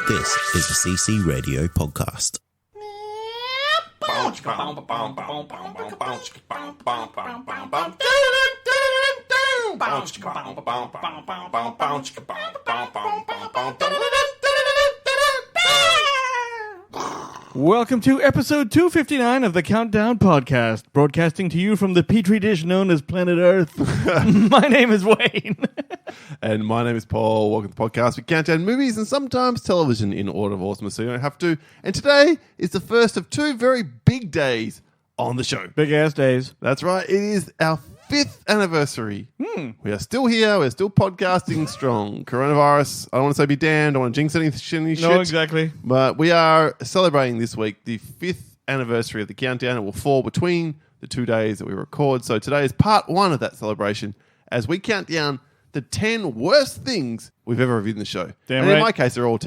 This is the CC Radio Podcast. Welcome to episode 259 of the Countdown Podcast, broadcasting to you from the petri dish known as planet Earth. My name is Wayne. And my name is Paul. Welcome to the podcast. We count down movies and sometimes television in order of awesomeness, so you don't have to. And today is the first of two very big days on the show. Big ass days. That's right. It is our 5th anniversary. We are still here. We're still podcasting strong. Coronavirus, I don't want to say be damned. I don't want to jinx any shit. No, exactly. But we are celebrating this week the 5th anniversary of the countdown. It will fall between the 2 days that we record. So today is part 1 of that celebration as we count down the 10 worst things we've ever reviewed in the show. Damn and right. in my case, they're all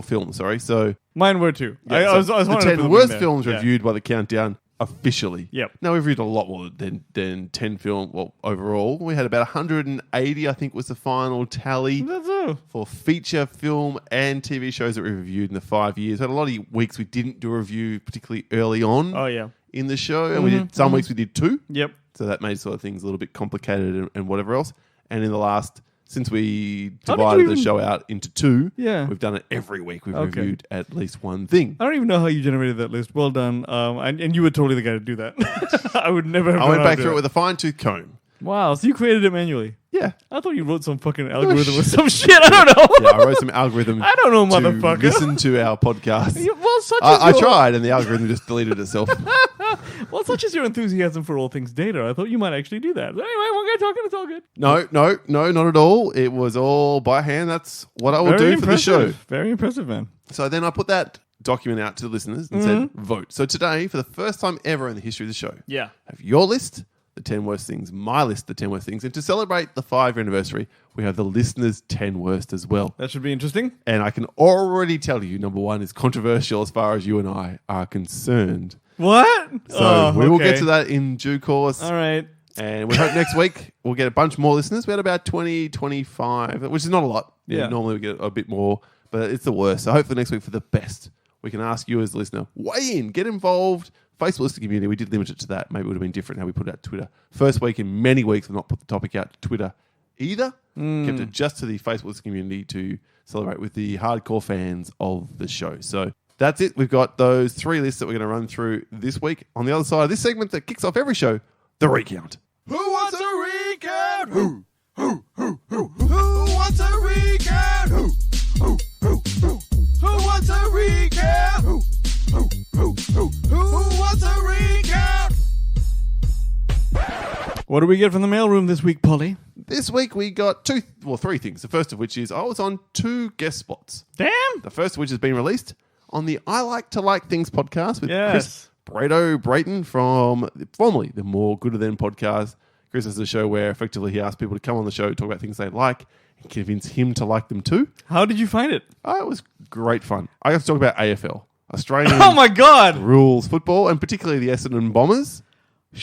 films, sorry. So Mine were too. yeah, I was the wanting to 10 put them worst in there. films Yeah. reviewed by the countdown officially. Yep. Now, we've reviewed a lot more than 10 film. Well, overall, we had about 180, I think, was the final tally That's all. for feature film and TV shows that we reviewed in the 5 years. We had a lot of weeks we didn't do a review, particularly early on Oh, yeah. in the show. And we did some weeks we did 2. Yep. So that made sort of things a little bit complicated and whatever else. And in the last, since we How did divided you the even- show out into 2, Yeah. we've done it every week. We've Okay. reviewed at least one thing. I don't even know how you generated that list. Well done. And you were totally the guy to do that. I would never have I known went how to back do through it that. with a fine-tooth comb. Wow, so you created it manually. Yeah. I thought you wrote some fucking algorithm or some shit. I don't know. Yeah, I wrote some algorithm I don't know, to motherfucker. listen to our podcast. Well, I tried, and the algorithm just deleted itself. Well, such as your enthusiasm for all things data, I thought you might actually do that. But anyway, one guy talking, it's all good. No, not at all. It was all by hand. That's what I will Very do for the show. Very impressive, man. So then I put that document out to the listeners and said, vote. So today, for the first time ever in the history of the show, Yeah. have your list, the 10 worst things, my list, the 10 worst things. And to celebrate the 5-year anniversary, we have the listeners' 10 worst as well. That should be interesting. And I can already tell you, number 1 is controversial as far as you and I are concerned. What? So we will get to that in due course. All right. And we hope next week we'll get a bunch more listeners. We had about 20, 25, which is not a lot. Yeah. Normally we get a bit more, but it's the worst. So hopefully next week for the best, we can ask you as a listener, weigh in, get involved. Facebook listener community, we did limit it to that. Maybe it would have been different how we put it out to Twitter. First week in many weeks, we've not put the topic out to Twitter either. Kept it just to the Facebook listener community to celebrate with the hardcore fans of the show. So that's it. We've got those 3 lists that we're going to run through this week. On the other side of this segment that kicks off every show, the recount. Who wants a recount? Who wants a recount? Who wants a recount? Who wants a recount? What do we get from the mailroom this week, Polly? This week we got 3 things. The first of which is I was on 2 guest spots. Damn. The first of which has been released on the I Like to Like Things podcast with Yes. Chris Brayton from formerly the More Gooder Than podcast. Chris has a show where effectively he asks people to come on the show, talk about things they like, and convince him to like them too. How did you find it? Oh, it was great fun. I got to talk about AFL, Australian Oh my God. rules football, and particularly the Essendon Bombers.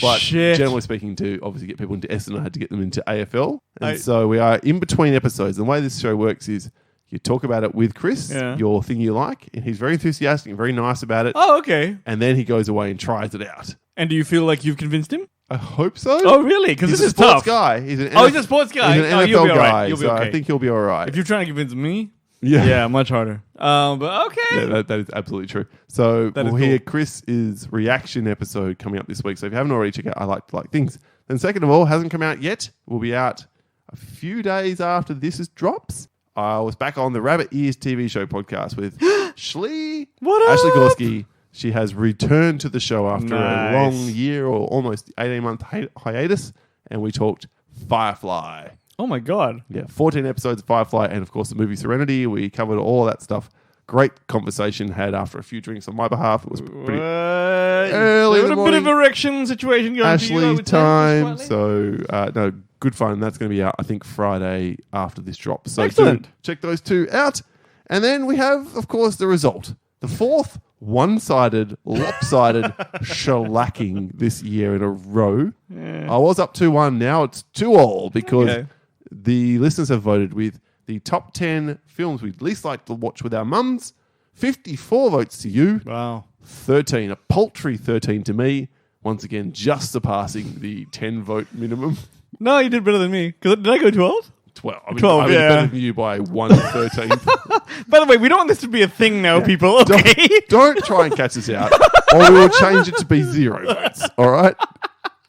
But Shit. generally speaking, to obviously get people into Essendon, I had to get them into AFL. And so we are in between episodes. The way this show works is you talk about it with Chris, your thing you like, and he's very enthusiastic and very nice about it. Oh, okay. And then he goes away and tries it out. And do you feel like you've convinced him? I hope so. Oh, really? Because He's this a is sports tough. guy. He's an Oh, he's a sports guy. He's an Oh, NFL you'll be all right. guy, You'll be so okay. I think he'll be all right. If you're trying to convince me, Yeah. yeah, much harder. But okay. Yeah, that is absolutely true. So That is we'll hear cool. Chris's reaction episode coming up this week. So if you haven't already, check out I Like to Like Things. Then second of all, hasn't come out yet. Will be out a few days after this drops. I was back on the Rabbit Ears TV show podcast with Ashley Gorski. She has returned to the show after a long year or almost 18-month hiatus, and we talked Firefly. Oh my God. Yeah, 14 episodes of Firefly, and of course the movie Serenity. We covered all that stuff. Great conversation had after a few drinks on my behalf. It was pretty early in the a bit morning. of erection situation going Ashley's for you, I would say, time. just So, no, good fun. That's going to be out, I think, Friday after this drop. So Excellent. do check those 2 out. And then we have, of course, the result. The 4th one-sided, lopsided shellacking this year in a row. Yeah. I was up 2-1. Now it's 2-all because Okay. the listeners have voted with the top 10 films we'd least like to watch with our mums 54 votes to you. Wow. 13, a paltry 13 to me. Once again, just surpassing the 10 vote minimum. No, you did better than me. Did I go 12? 12. I mean, 12, I was yeah. better than you by 1/13. By the way, we don't want this to be a thing now, people. Okay. Don't try and catch us out, or we will change it to be 0 votes. All right?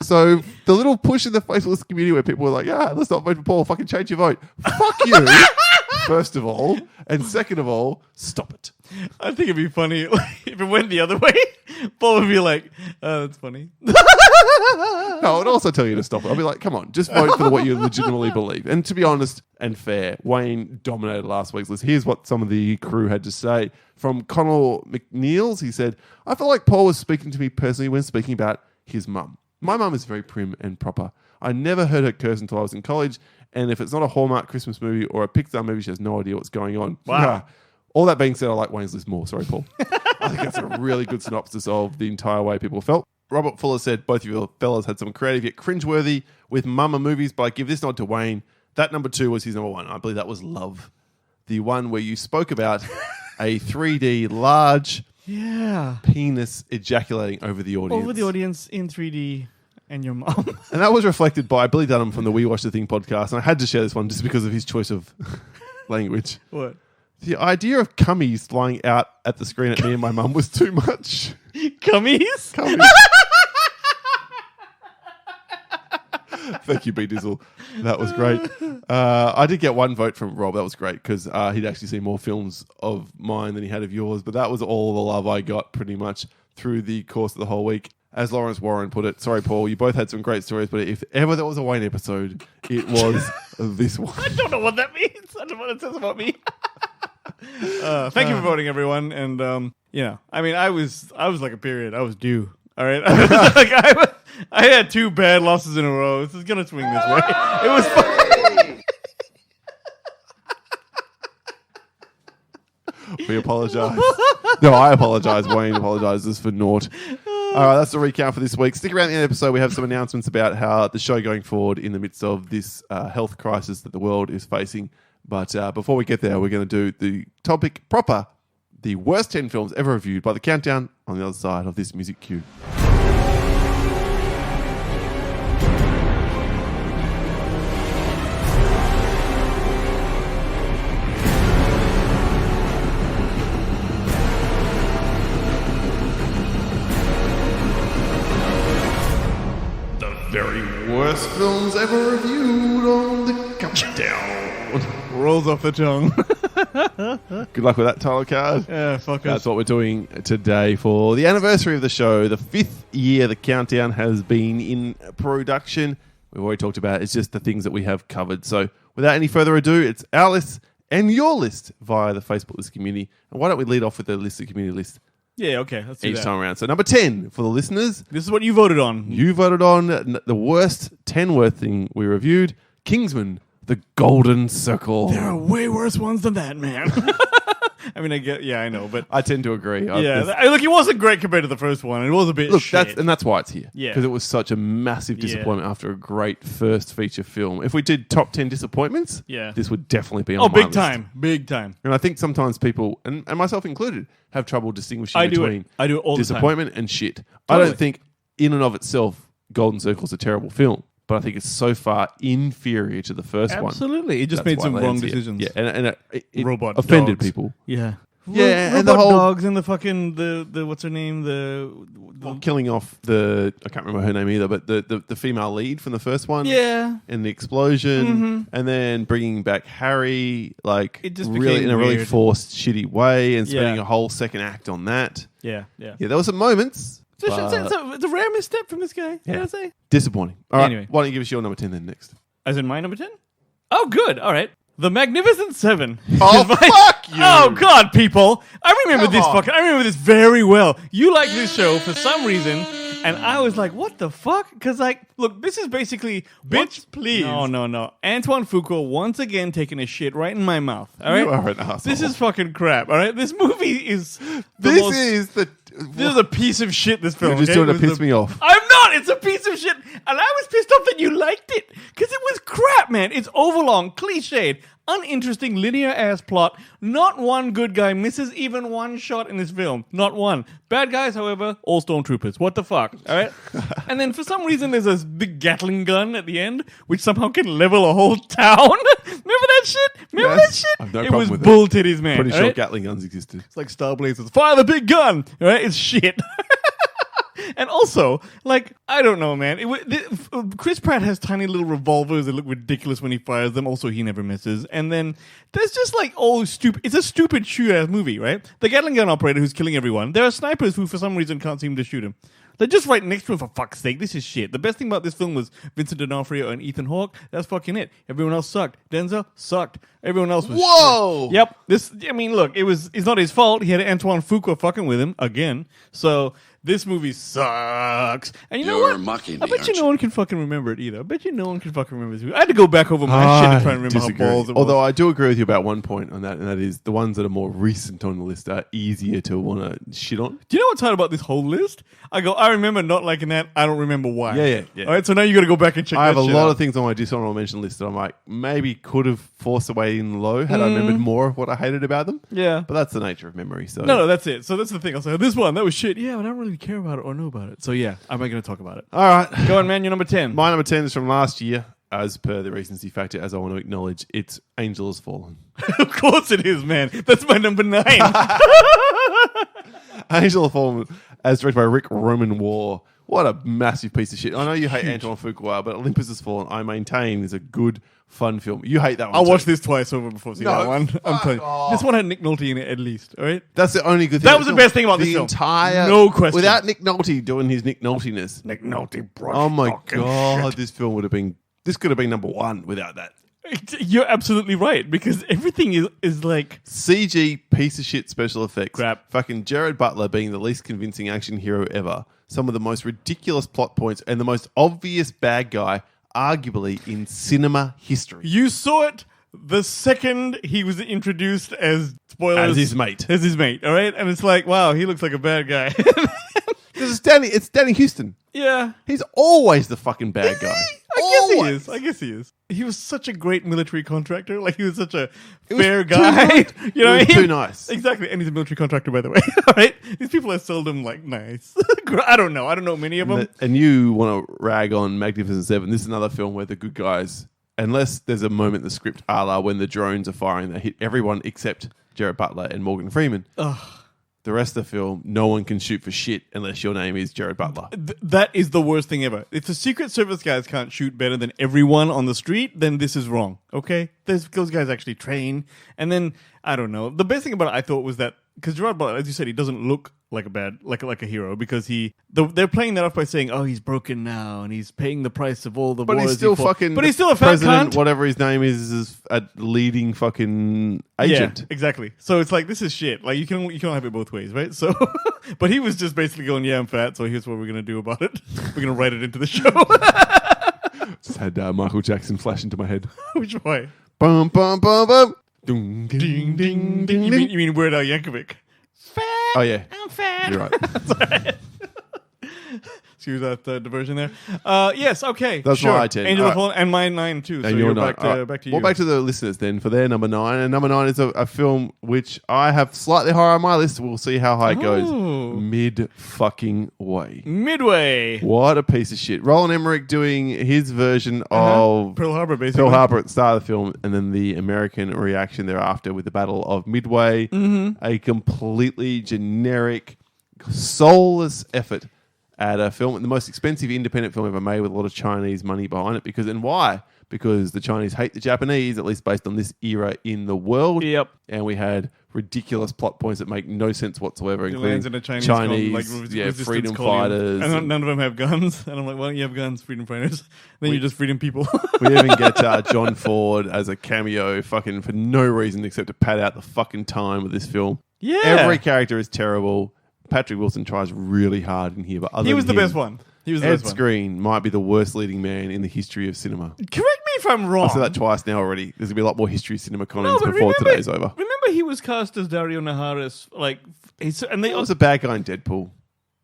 So the little push in the Facebook community where people were like, let's not vote for Paul. Fucking change your vote. Fuck you, first of all. And second of all, stop it. I think it'd be funny if it went the other way. Paul would be like, that's funny. No, I'd also tell you to stop it. I'll be like, come on, just vote for what you legitimately believe. And to be honest and fair, Wayne dominated last week's list. Here's what some of the crew had to say. From Connell McNeils, he said, I feel like Paul was speaking to me personally when speaking about his mum. My mum is very prim and proper. I never heard her curse until I was in college, and if it's not a Hallmark Christmas movie or a Pixar movie, she has no idea what's going on. Wow. All that being said, I like Wayne's list more. Sorry, Paul. I think that's a really good synopsis of the entire way people felt. Robert Fuller said, both of you fellas had some creative yet cringeworthy with mama movies, but I give this nod to Wayne. That number 2 was his number 1. I believe that was Love. The one where you spoke about a 3D large penis ejaculating over the audience. Over the audience in 3D and your mom. And that was reflected by Billy Dunham from the We Watch the Thing podcast. And I had to share this one just because of his choice of language. What? The idea of cummies flying out at the screen at me and my mum was too much. Cummies? Cummies. Thank you, B Dizzle. That was great. I did get 1 vote from Rob. That was great because he'd actually seen more films of mine than he had of yours. But that was all the love I got pretty much through the course of the whole week. As Lawrence Warren put it, sorry, Paul, you both had some great stories, but if ever there was a Wayne episode, it was this one. I don't know what that means. I don't know what it says about me. Thank you for voting, everyone. And, I mean, I was like a period. I was due. All right. I had 2 bad losses in a row. This is going to swing this way. It was fun. We apologise. No, I apologise. Wayne apologises for naught. All right, that's the recount for this week. Stick around the end of the episode. We have some announcements about how the show going forward in the midst of this health crisis that the world is facing. But before we get there, we're going to do the topic proper, the worst 10 films ever reviewed by the countdown on the other side of this music cue. Very worst films ever reviewed on the countdown. Rolls off the tongue. Good luck with that title card. Yeah, fuck us. That's what we're doing today for the anniversary of the show. The 5th year the countdown has been in production. We've already talked about it. It's just the things that we have covered. So without any further ado, it's our list and your list via the Facebook list community. And why don't we lead off with the list, the community list? Yeah, okay. Let's do each that. time around. So number 10 for the listeners. This is what you voted on. You voted on the worst 10 worst thing we reviewed. Kingsman, The Golden Circle. There are way worse ones than that, man. I mean, I know, but I tend to agree. Look, it wasn't great compared to the first one. It was a bit shit. That's why it's here. Yeah. Because it was such a massive disappointment after a great first feature film. If we did top 10 disappointments, this would definitely be on my big list. time. Big time. And I think sometimes people, and myself included, have trouble distinguishing between I do it all disappointment and shit. Totally. I don't think in and of itself Golden Circle is a terrible film, but I think it's so far inferior to the first one. Absolutely. It just That's made why some it wrong lands here. decisions. Yeah, and it Robot offended dogs. people. Yeah. Yeah, and robot the whole dogs and the fucking the what's her name killing off I can't remember her name either, but the female lead from the first one. Yeah. And the explosion, and then bringing back Harry, it just really in a really weird. Forced, shitty way, and spending Yeah. a whole second act on that. Yeah. Yeah, there were some moments. It's a rare misstep from this guy. Yeah. I'd say. Disappointing. All right, Anyway. why don't you give us your number 10 then next? As in my number 10? Oh, good. All right. The Magnificent Seven. Oh, fuck you! Oh, God, people. I remember Come on. I remember this very well. You like this show for some reason, and I was like, what the fuck? Because, look, this is basically... Bitch, please. No. Antoine Fuqua once again taking a shit right in my mouth. All right? You are an asshole. This is fucking crap, all right? This movie is... This is a piece of shit, this film. You're just doing to piss me off. I'm not. It's a piece of shit. And I was pissed off that you liked it. Because it was crap, man. It's overlong, cliched. uninteresting, linear-ass plot. Not one good guy misses even one shot in this film. Not one. Bad guys, however, all stormtroopers. What the fuck? All right? And then for some reason, there's this big Gatling gun at the end, which somehow can level a whole town. Remember that shit? Remember that shit? I've no it problem was with bull titties, man. Pretty all sure right? Gatling guns existed. It's like Star Blazers. Fire the big gun! All right? It's shit. And also, like, I don't know, man. Chris Pratt has tiny little revolvers that look ridiculous when he fires them. Also, he never misses. And then there's just like all stupid. It's a stupid shoot-ass movie, right? The Gatling gun operator who's killing everyone. There are snipers who, for some reason, can't seem to shoot him. They're just right next to him, for fuck's sake. This is shit. The best thing about this film was Vincent D'Onofrio and Ethan Hawke. That's fucking it. Everyone else sucked. Denzel sucked. Everyone else was Whoa! shit. Yep. Look, it's not his fault. He had Antoine Fuqua fucking with him again. So this movie sucks. And you know what? Mocking I me, bet you aren't no one can fucking remember it either. I bet you no one can fucking remember this movie. I had to go back over my shit to try and remember disagree. how balls it was. Although I do agree with you about one point on that, and that is the ones that are more recent on the list are easier to want to shit on. Do you know what's hard about this whole list? I remember not liking that. I don't remember why. Yeah. All right, so now you got to go back and check I have that a shit lot out. of things on my dishonorable mention list that I'm like, maybe could have forced away in low had I remembered more of what I hated about them. Yeah. But that's the nature of memory. So No, that's it. So that's the thing. I was like, this one, that was shit. Yeah, but I don't really care about it or know about it. So yeah, I'm not going to talk about it. All right. Go on, man. You're number 10. My number 10 is from last year. As per the recency factor, as I want to acknowledge, it's Angel Has Fallen. Of course it is, man. That's my number 9. Angel Has Fallen, as directed by Rick Roman War. What a massive piece of shit. I know you hate Antoine Fuqua, but Olympus Has Fallen, I maintain, is a good, fun film. You hate that one I'll too. watch this twice over before seeing No, that one. I'm fuck telling you. off. This one had Nick Nolte in it at least, all right? That's the only good thing. That was the best thing about this film. The entire... No question. Without Nick Nolte doing his Nick Nolte-ness. Nick Nolte, bro. Oh my God, this film would have been... This could have been number 1 without that. You're absolutely right, because everything is like... CG piece of shit special effects. Crap. Fucking Jared Butler being the least convincing action hero ever. Some of the most ridiculous plot points and the most obvious bad guy, arguably, in cinema history. You saw it the second he was introduced as, spoilers... As his mate. As his mate, all right? And it's like, wow, he looks like a bad guy. Because it's Danny Houston. Yeah. He's always the fucking bad guy. I guess he is. He was such a great military contractor. Like, he was such a fair guy. You know what I He was mean? too nice. Exactly. And he's a military contractor, by the way. All right? These people are seldom, like, nice. I don't know many of them. And you want to rag on Magnificent Seven. This is another film where the good guys, unless there's a moment in the script a la when the drones are firing, they hit everyone except Jared Butler and Morgan Freeman. The rest of the film, no one can shoot for shit unless your name is Jared Butler. That is the worst thing ever. If the Secret Service guys can't shoot better than everyone on the street, then this is wrong. Okay? Those guys actually train. And then, I don't know. The best thing about it, I thought, was that, because Gerard Butler, as you said, he doesn't look like a hero, because they're playing that off by saying, oh, he's broken now, and he's paying the price of all the But wars he's still he fought. fucking... But he's still a fat president, cunt. whatever his name is a leading fucking agent. Yeah, exactly. So it's like, this is shit. Like, you can have it both ways, right? So, but he was just basically going, yeah, I'm fat, so here's what we're going to do about it. We're going to write it into the show. Just had Michael Jackson flash into my head. Which way? Bum, bum, bum, bum. Ding, Ding, ding, ding. You mean Weird Al Yankovic? Fat. Oh, yeah. I'm fat. You're right. Excuse that diversion there. Yes, okay. That's sure. my 10. Angel All of Fallen and my 9 too. So And you're you're back nine. to, back to you. Well, back to the listeners then for their number 9. And number 9 is a film which I have slightly higher on my list. We'll see how high it goes. Oh. Mid-fucking-way. Midway. What a piece of shit. Roland Emmerich doing his version of Pearl Harbor, basically. Pearl Harbor at the start of the film, and then the American reaction thereafter with the Battle of Midway. Mm-hmm. A completely generic, soulless effort at a film, the most expensive independent film ever made, with a lot of Chinese money behind it. And why? Because the Chinese hate the Japanese, at least based on this era in the world. Yep. And we had ridiculous plot points that make no sense whatsoever, It including lands in a Chinese resistance freedom colony. fighters. And none of them have guns. And I'm like, why don't you have guns, freedom fighters? Then you're just freedom people. We even get John Ford as a cameo fucking for no reason except to pad out the fucking time of this film. Yeah. Every character is terrible. Patrick Wilson tries really hard in here, but He was the than best him, one. He was the Ed best one. Screen might be the worst leading man in the history of cinema. Correct me if I'm wrong. I've said that twice now already. There's going to be a lot more history of cinema No, comments but before today's over. Remember he was cast as Dario Naharis, and they He was a bad guy in Deadpool.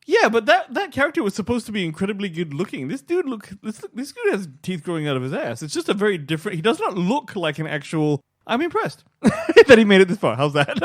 Yeah, but that character was supposed to be incredibly good looking. This dude has teeth growing out of his ass. It's just a very different. He does not look like an actual I'm impressed that he made it this far. How's that?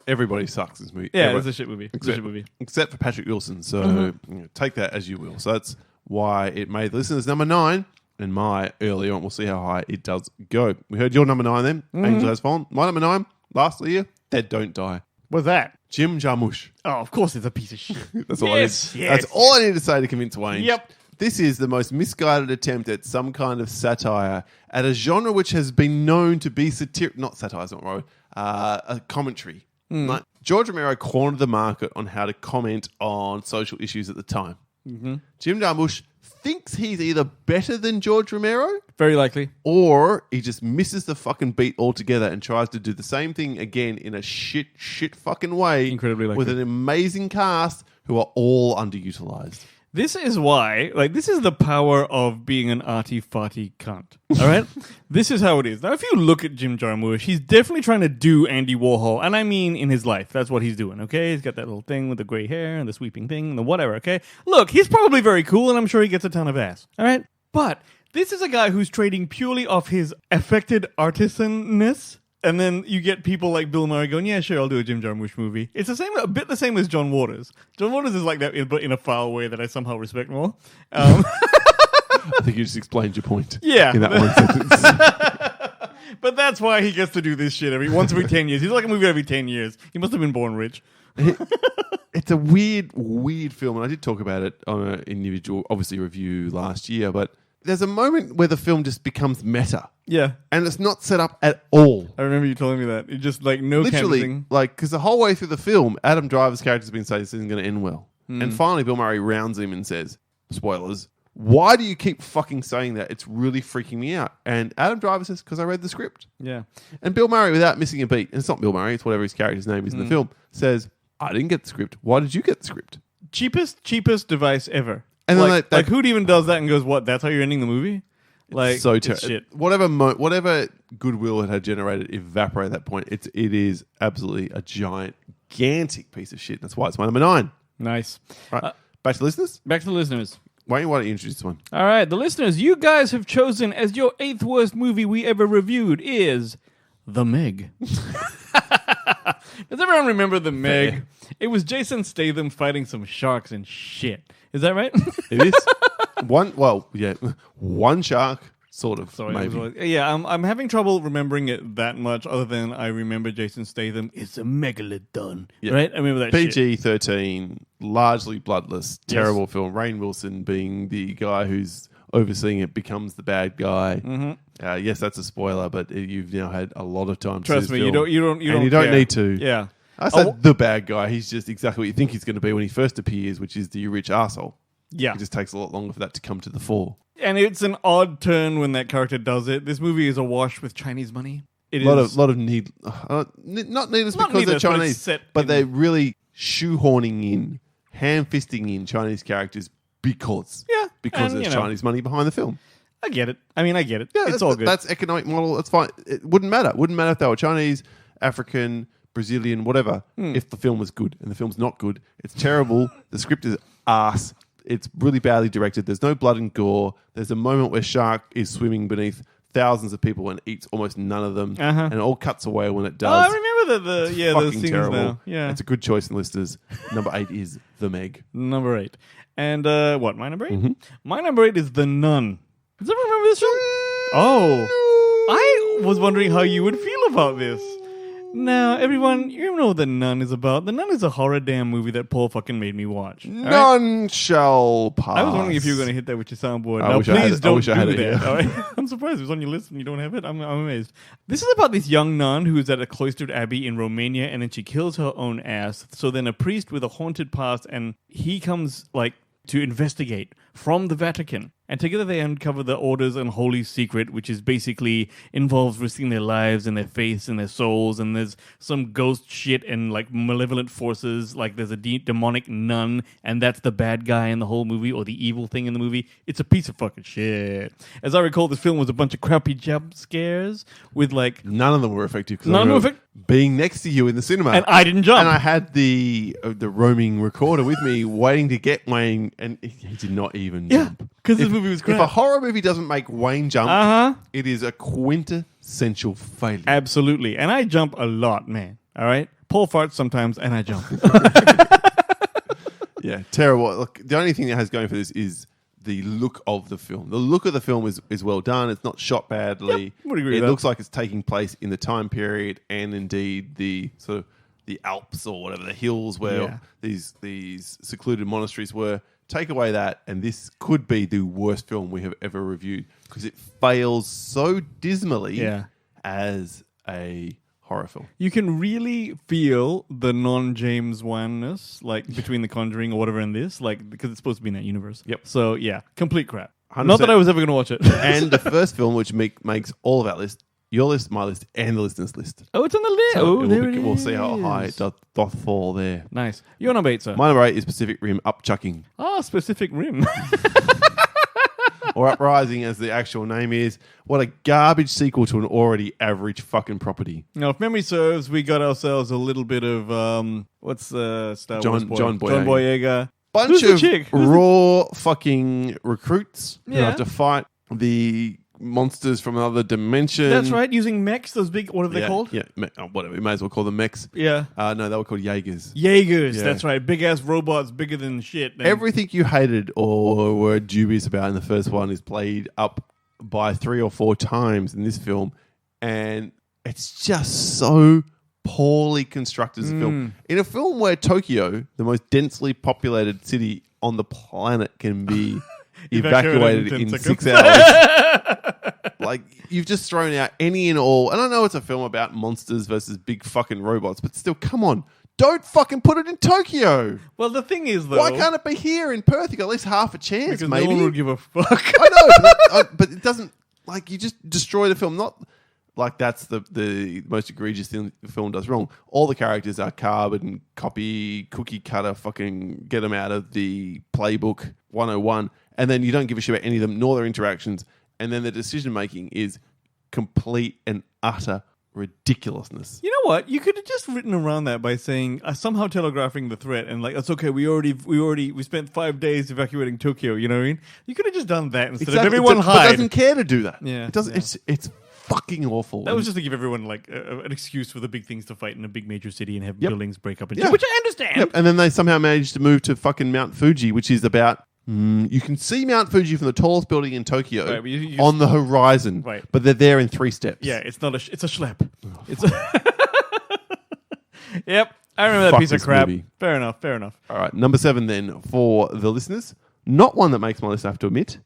Everybody sucks in this movie. Yeah, it's a shit movie. It's a shit movie. Except for Patrick Wilson. So take that as you will. So that's why it made listeners number 9. And my earlier on, we'll see how high it does go. We heard your number 9 then. Angel Has Fallen. My number 9, last year, Dead Don't Die. What's that? Jim Jarmusch. Oh, of course it's a piece of shit. That's all I need. That's all I need to say to convince Wayne. Yep. This is the most misguided attempt at some kind of satire at a genre which has been known to be not satire, is not right. A commentary. Like, George Romero cornered the market on how to comment on social issues at the time. Jim Jarmusch thinks he's either better than George Romero, Very likely. or he just misses the fucking beat altogether and tries to do the same thing again in a shit fucking way. Incredibly likely. With an amazing cast who are all underutilized. This is why, this is the power of being an arty-farty cunt. All right? This is how it is. Now, if you look at Jim Jarmusch, he's definitely trying to do Andy Warhol. And I mean in his life. That's what he's doing, okay? He's got that little thing with the gray hair and the sweeping thing and the whatever, okay? Look, he's probably very cool, and I'm sure he gets a ton of ass. All right? But this is a guy who's trading purely off his affected artisanness. And then you get people like Bill Murray going, yeah, sure, I'll do a Jim Jarmusch movie. It's a bit the same as John Waters. John Waters is like that, but in a foul way that I somehow respect more. I think you just explained your point. Yeah. In that one sentence. But that's why he gets to do this shit once every 10 years. He's like a movie every 10 years. He must have been born rich. It's a weird film, and I did talk about it on an individual, obviously, review last year, but there's a moment where the film just becomes meta. Yeah. And it's not set up at all. I remember you telling me that. It just no Literally, canvassing. because the whole way through the film, Adam Driver's character's been saying this isn't going to end well. And finally, Bill Murray rounds him and says, spoilers, why do you keep fucking saying that? It's really freaking me out. And Adam Driver says, because I read the script. Yeah. And Bill Murray, without missing a beat, and it's not Bill Murray, it's whatever his character's name is in the film, says, I didn't get the script. Why did you get the script? Cheapest device ever. And then who even does that and goes, what, that's how you're ending the movie? So shit. Whatever goodwill it had generated evaporated at that point. It is absolutely a gigantic piece of shit. That's why it's my number 9. Nice. Right. Back to listeners. Back to the listeners. Wayne, why don't you introduce this one? All right, the listeners, you guys have chosen as your 8th worst movie we ever reviewed is The Meg. Does everyone remember The Meg? Fair. It was Jason Statham fighting some sharks and shit. Is that right? It is. One shark, sort of, Sorry, maybe. I'm having trouble remembering it that much other than I remember Jason Statham is a megalodon. Yeah. Right? I remember that shit. PG-13, largely bloodless, terrible film. Rainn Wilson being the guy who's overseeing it becomes the bad guy. Mm-hmm. Yes, that's a spoiler, but you've now had a lot of time Trust to me, see this you film. don't you don't care. need to. Yeah. I said the bad guy. He's just exactly what you think he's going to be when he first appears, which is the rich arsehole. Yeah. It just takes a lot longer for that to come to the fore. And it's an odd turn when that character does it. This movie is awash with Chinese money. It A is lot of need, not needless Not because needless, they're but Chinese, it's set but in- they're really shoehorning in, ham-fisting in Chinese characters because and, there's Chinese money behind the film. I get it. I get it. Yeah, it's all good. That's economic model. That's fine. It wouldn't matter. Wouldn't matter if they were Chinese, African, Brazilian, whatever. If the film was good, and the film's not good, it's terrible. The script is ass. It's really badly directed. There's no blood and gore. There's a moment where shark is swimming beneath thousands of people and eats almost none of them, and it all cuts away when it does. I remember those Fucking scenes terrible. now. Yeah, it's a good choice in listers. Number 8 is The Meg. number 8. And what? My number 8. My number 8 is The Nun. Does everyone remember this film? Oh, I was wondering how you would feel about this. Now, everyone, you know what The Nun is about. The Nun is a horror damn movie that Paul fucking made me watch. all right? None shall pass. I was wondering if you were going to hit that with your soundboard. I Now, wish I had please it. I don't wish I do had that. it, yeah. all right? I'm surprised it was on your list and you don't have it. I'm amazed. This is about this young nun who is at a cloistered abbey in Romania, and then she kills her own ass. So then a priest with a haunted past, and he comes to investigate from the Vatican. And together they uncover the Order's unholy secret, which is basically involves risking their lives and their faiths and their souls. And there's some ghost shit and malevolent forces. There's a demonic nun, and that's the bad guy in the whole movie, or the evil thing in the movie. It's a piece of fucking shit. As I recall, this film was a bunch of crappy jump scares with None of them were effective. None were effective. Being next to you in the cinema, and I didn't jump. and I had the roaming recorder with me, waiting to get Wayne, and he did not even jump. because this movie was crap. If a horror movie doesn't make Wayne jump, it is a quintessential failure. Absolutely. And I jump a lot, man. All right? Paul farts sometimes, and I jump. Yeah, terrible. Look, the only thing that has going for this is the look of the film. The look of the film is well done. It's not shot badly. Yep, would agree with it that. looks like it's taking place in the time period and indeed the sort of the Alps or whatever, the hills where these secluded monasteries were. Take away that, and this could be the worst film we have ever reviewed because it fails so dismally as a horror film. You can really feel the non-James Wan-ness, like between The Conjuring or whatever and this, like because it's supposed to be in that universe. Yep. So yeah, complete crap. 100%. Not that I was ever going to watch it. And the first film, which makes all of our list, your list, my list, and the listeners' list. Oh, it's on the list. So we'll is. see how high it doth fall there. Nice. You're number 8, sir. My number 8 is Pacific Rim Upchucking. Specific rim. Or Uprising, as the actual name is. What a garbage sequel to an already average fucking property. Now, if memory serves, we got ourselves a little bit of what's Star Wars boy? John Boyega. John Boyega. Bunch Who's the of chick? raw fucking recruits who Yeah. have to fight the monsters from another dimension. That's right, using mechs, those big, what are they called? Yeah, whatever. We may as well call them mechs. Yeah. No, they were called Jaegers. Jaegers, Yeah. that's right. Big-ass robots, bigger than shit. And Everything you hated or were dubious about in the first one is played up by 3 or 4 times in this film, and it's just so poorly constructed as a film. In a film where Tokyo, the most densely populated city on the planet, can be evacuated in 10 6 seconds. hours. Like, you've just thrown out any and all, and I know it's a film about monsters versus big fucking robots, but still, come on. Don't fucking put it in Tokyo. Well, the thing is, though... Why can't it be here in Perth? You got at least half a chance, Because maybe. no one would give a fuck. I know, but it doesn't... Like, you just destroy the film. Not like that's the most egregious thing the film does wrong. All the characters are carbon copy, cookie cutter, fucking get them out of the playbook 101, and then you don't give a shit about any of them, nor their interactions, and then the decision-making is complete and utter ridiculousness. You know what? You could have just written around that by saying somehow telegraphing the threat and like it's okay. We spent 5 days evacuating Tokyo. You know what I mean? You could have just done that instead of everyone But hide. doesn't care to do that. Yeah, it doesn't. yeah. It's fucking awful. That was just to give everyone like an excuse for the big things to fight in a big major city and have Yep. buildings break up and Yeah. shit, which I understand. Yep. And then they somehow managed to move to fucking Mount Fuji, which is about. You can see Mount Fuji from the tallest building in Tokyo Right, but you on the horizon, Right. but they're there in 3 steps. Yeah, it's not it's a schlep. Oh, It's Yep, I remember that Fuck piece of this crap. movie. Fair enough. All right, number 7 then for the listeners. Not one that makes my list, I have to admit.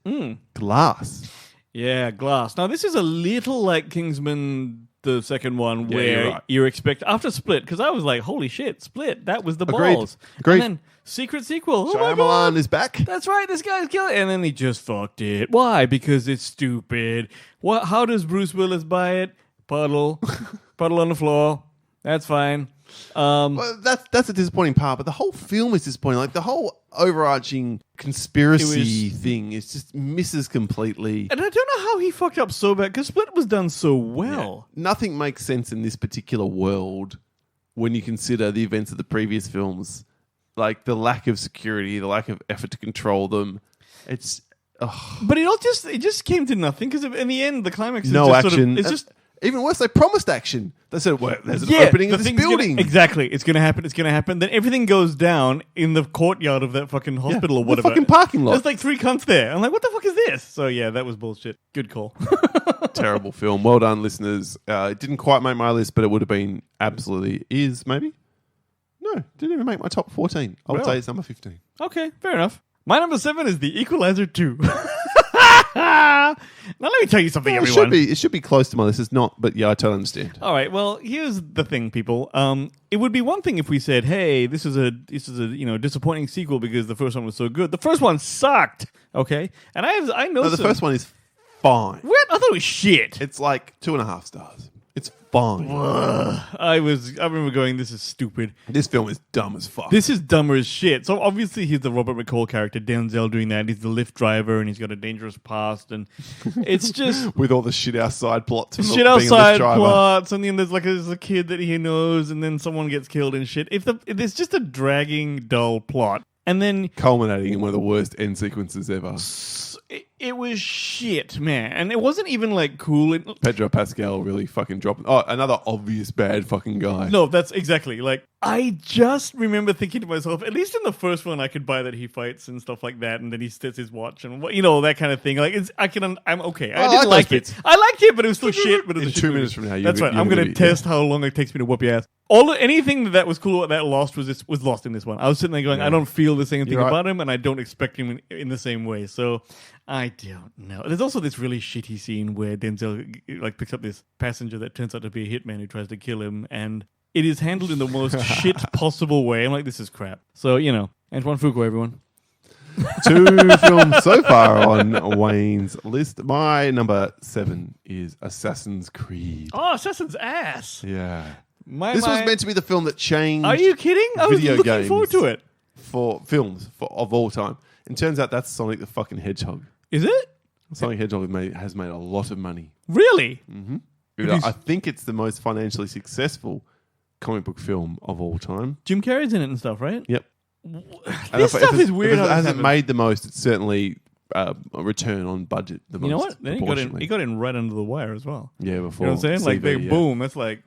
Glass. Yeah, Glass. Now this is a little like Kingsman, the second one, Yeah, where you're right. you expect after Split, because I was like, holy shit, Split, that was the Agreed. balls. Agreed. And then Secret Sequel. Oh my god, Shyamalan is back. that's right, this guy's killing. And then he just fucked it. Why? Because it's stupid. What? How does Bruce Willis buy it? Puddle on the floor. That's fine. Well, that's a disappointing part, but the whole film is disappointing. Like the whole overarching conspiracy thing is just misses completely. And I don't know how he fucked up so bad because Split was done so well. Nothing makes sense in this particular world when you consider the events of the previous films. Like the lack of security, the lack of effort to control them. It's But it just came to nothing because in the end the climax is no just action. sort of, it's And just even worse, they promised action. They said, well, there's an opening of this building. Exactly. It's going to happen. Then everything goes down in the courtyard of that fucking hospital or the whatever. fucking parking lot. There's like 3 cunts there. I'm like, what the fuck is this? So yeah, that was bullshit. Good call. Terrible film. Well done, listeners. It didn't quite make my list, but it would have been absolutely maybe? No, didn't even make my top 14. I would Well. say it's number 15. Okay, fair enough. My number 7 is The Equalizer 2. Now let me tell you something, everyone. It should be close to my list. It's not, but yeah, I totally understand. All right. Well, here's the thing, people. It would be one thing if we said, "Hey, this is a disappointing sequel because the first one was so good." The first one sucked. Okay, and I know No, the first one is fine. What? I thought it was shit. It's like 2.5 stars. It's fine. I remember going, "This is stupid. This film is dumb as fuck. This is dumber as shit." So obviously he's the Robert McCall character, Denzel doing that. He's the Lyft driver, and he's got a dangerous past, and it's just. With all the shit outside plots. and Shit not being a Lyft outside driver. plots, and then there's a kid that he knows, and then someone gets killed and shit. If there's just a dragging, dull plot, And then culminating in one of the worst end sequences ever. it was shit, man. And it wasn't even like cool. Pedro Pascal really fucking dropping. Oh, another obvious bad fucking guy. No, that's exactly like I just remember thinking to myself, at least in the first one, I could buy that he fights and stuff like that, and then he sets his watch and that kind of thing. Like I'm okay. I didn't like it. I liked it, but it was still shit. But it was In a shit 2 movie. minutes from now, that's right. I'm gonna test how long it takes me to whoop your ass. Anything that was cool that lost was lost in this one. I was sitting there going, I don't feel the same thing about him, and I don't expect him in the same way. So I don't know. There's also this really shitty scene where Denzel like picks up this passenger that turns out to be a hitman who tries to kill him, and it is handled in the most shit possible way. I'm like, this is crap. So Antoine Fuqua, everyone. 2 films so far on Wayne's list. My number 7 is Assassin's Creed. Oh, Assassin's ass. Yeah. This was meant to be the film that changed. Are you kidding? I was video looking games forward to it. For films of all time. And turns out that's Sonic the fucking Hedgehog. Is it? Sonic the Hedgehog has made a lot of money. Really? Mm-hmm. I think it's the most financially successful comic book film of all time. Jim Carrey's in it and stuff, right? Yep. This stuff is weird. If it hasn't made the most, it's certainly a return on budget the most. You know what? Then he got in right under the wire as well. Yeah, before. You know what I'm saying? CV, boom. That's like,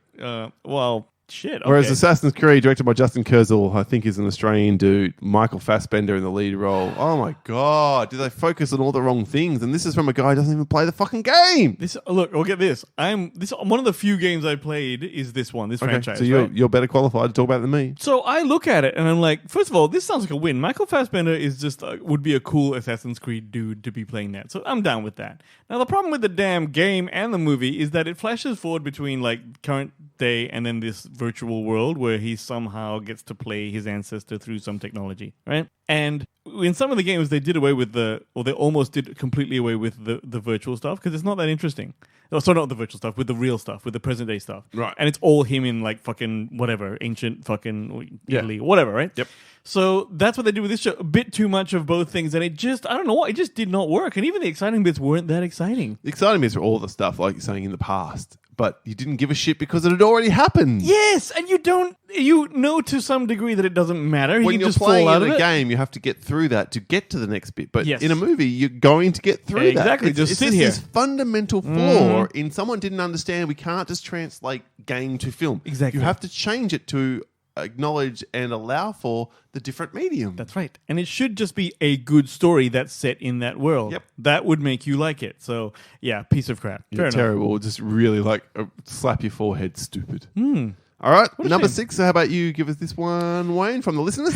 shit. Okay. Whereas Assassin's Creed, directed by Justin Kurzel, I think is an Australian dude. Michael Fassbender in the lead role. Oh my god, do they focus on all the wrong things? And this is from a guy who doesn't even play the fucking game. Look at this. One of the few games I played is this one, this franchise. So you're better qualified to talk about it than me. So I look at it and I'm like, first of all, this sounds like a win. Michael Fassbender is just would be a cool Assassin's Creed dude to be playing that. So I'm down with that. Now the problem with the damn game and the movie is that it flashes forward between like current day and then this virtual world where he somehow gets to play his ancestor through some technology, right? And in some of the games, they did away with they almost did completely away with the virtual stuff because it's not that interesting. Oh, sorry, not the virtual stuff, with the real stuff, with the present day stuff. Right. And it's all him in like fucking whatever, ancient fucking Italy, whatever, right? Yep. So that's what they do with this show. A bit too much of both things. And I don't know what, it just did not work. And even the exciting bits weren't that exciting. The exciting bits were all the stuff, like you're saying, in the past. But you didn't give a shit because it had already happened. Yes, and you know to some degree that it doesn't matter. When you're just playing fall out in of a it. game, you have to get through that to get to the next bit. But Yes. in a movie, you're going to get through Exactly, that. just sit it's here. This fundamental flaw in someone didn't understand. We can't just translate game to film. Exactly. You have to change it to acknowledge and allow for the different medium. That's right. And it should just be a good story that's set in that world. Yep. That would make you like it. So, yeah, piece of crap. You're Fair terrible. Just really slap your forehead stupid. All right. What a Number shame. 6. So how about you give us this one, Wayne, from the listeners?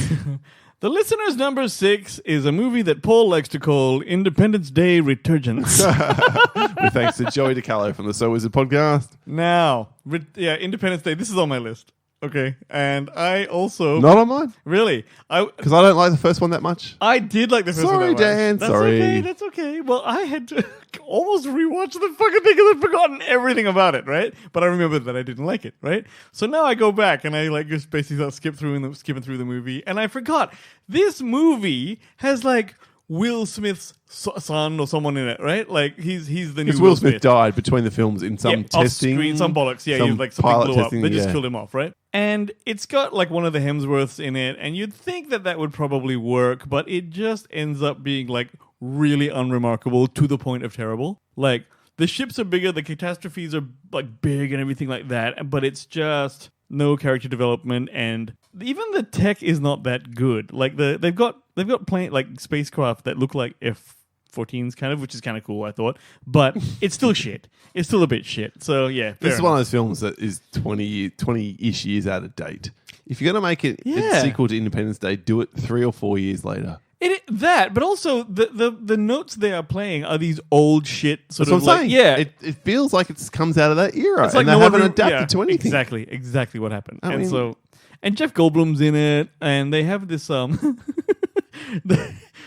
The listener's number 6 is a movie that Paul likes to call Independence Day Returgence. With thanks to Joey DiCarlo from the So Wizard podcast. Now, Independence Day. This is on my list. Okay. And I also... Not on mine. Really? Because I don't like the first one that much. I did like the first one. Sorry, that much. Dan, That's sorry. okay, that's okay. Well, I had to almost rewatch the fucking thing because I'd forgotten everything about it, right? But I remembered that I didn't like it, right? So now I go back and I just basically skipping through the movie, and I forgot this movie has like Will Smith's son or someone in it, right? Like he's the new Because Will Smith died between the films in some testing. Off-screen, some bollocks. Yeah, some he like something pilot blew testing, up. They just yeah. killed him off, right? And it's got like one of the Hemsworths in it, and you'd think that would probably work, but it just ends up being like really unremarkable to the point of terrible. Like the ships are bigger, the catastrophes are like big and everything like that, but it's just no character development, and even the tech is not that good. Like they've got plane like spacecraft that look like F-14s kind of, which is kind of cool, I thought, but it's still shit. It's still a bit shit. So yeah, This is one of those films that is 20-ish years out of date. If you're going to make it a sequel to Independence Day, do it 3 or 4 years later. But also the notes they are playing are these old shit sort That's of what I'm like saying. It feels like it comes out of that era. It's like and they haven't adapted to anything. Exactly what happened. I mean- And Jeff Goldblum's in it, and they have this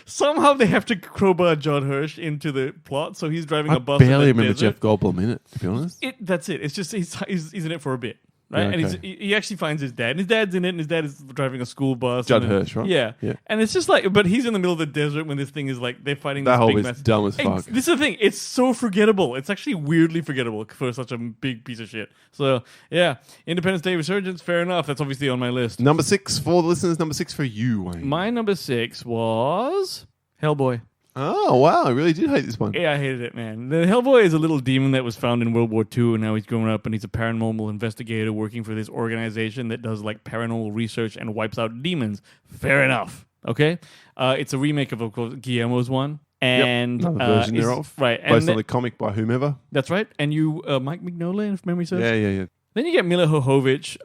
somehow they have to crowbar John Hirsch into the plot, so he's driving I a bus. barely in the remember desert. Jeff Goldblum in it, to be honest. That's it. It's just he's in it for a bit. right? Yeah, And okay. he actually finds his dad. And his dad's in it, and his dad is driving a school bus. Judd and then- Hirsch, right? Yeah. Yeah. And it's just like, but he's in the middle of the desert when this thing is like, they're fighting That this whole big bit's mess. dumb as fuck. This is the thing. It's so forgettable. It's actually weirdly forgettable for such a big piece of shit. So, yeah. Independence Day Resurgence, fair enough. That's obviously on my list. Number 6 for the listeners, number 6 for you, Wayne. My number 6 was Hellboy. Oh, wow. I really did hate this one. Yeah, I hated it, man. The Hellboy is a little demon that was found in World War II, and now he's grown up, and he's a paranormal investigator working for this organization that does like paranormal research and wipes out demons. Fair enough. Okay, it's a remake of course, Guillermo's one, and Another version is- thereof. right? Based And on the comic by whomever. that's right. And you, Mike Mignola, if memory serves. Yeah. Then you get Mila Jovovich,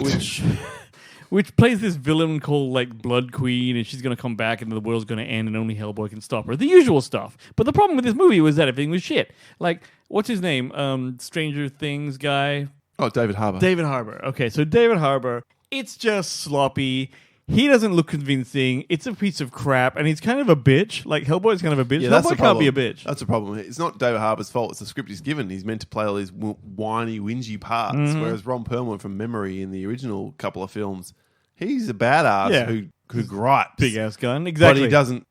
which which plays this villain called like Blood Queen, and she's gonna come back, and the world's gonna end, and only Hellboy can stop her. The usual stuff. But the problem with this movie was that everything was shit. Like, what's his name? Stranger Things guy. Oh, David Harbour. David Harbour. Okay, so David Harbour. It's just sloppy. He doesn't look convincing. It's a piece of crap, and he's kind of a bitch. Like Hellboy's kind of a bitch. Yeah, that's Hellboy the can't problem. be a bitch. That's the problem. It's not David Harbour's fault. It's the script he's given. He's meant to play all these whiny, whingy parts, Mm-hmm. whereas Ron Perlman from memory in the original couple of films, he's a badass Yeah. who gripes. Big ass gun. Exactly. But he doesn't.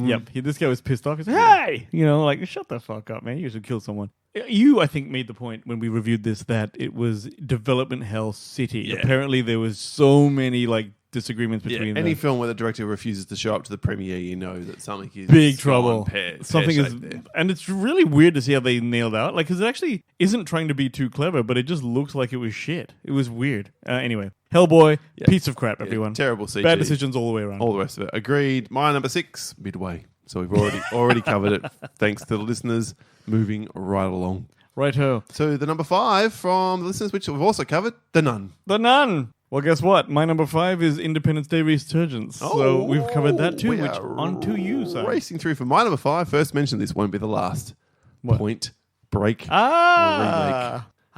Yep. This guy was pissed off. He's like, hey! You know, like, shut the fuck up, man. You should kill someone. You, I think, made the point when we reviewed this that it was development hell city. Yeah. Apparently, there was so many, like, disagreements Yeah, between any them. film where the director refuses to show up to the premiere, you know that something is Big gone trouble. Something is, pear-shaped there. and it's really weird to see how they nailed out. Like, because it actually isn't trying to be too clever, but it just looks like it was shit. It was weird. Anyway, Hellboy, piece of crap, everyone. Terrible CG. Bad decisions all the way around. All the rest of it. Agreed. My number 6, Midway. So we've already covered it. Thanks to the listeners. Moving right along. Righto. So the number 5 from the listeners, which we've also covered, The Nun. The Nun. Well, guess what? My number 5 is Independence Day Resurgence. So we've covered that too, we which are on to you, son. Racing through for my number 5. First mention, this won't be the last. What? Point Break. remake.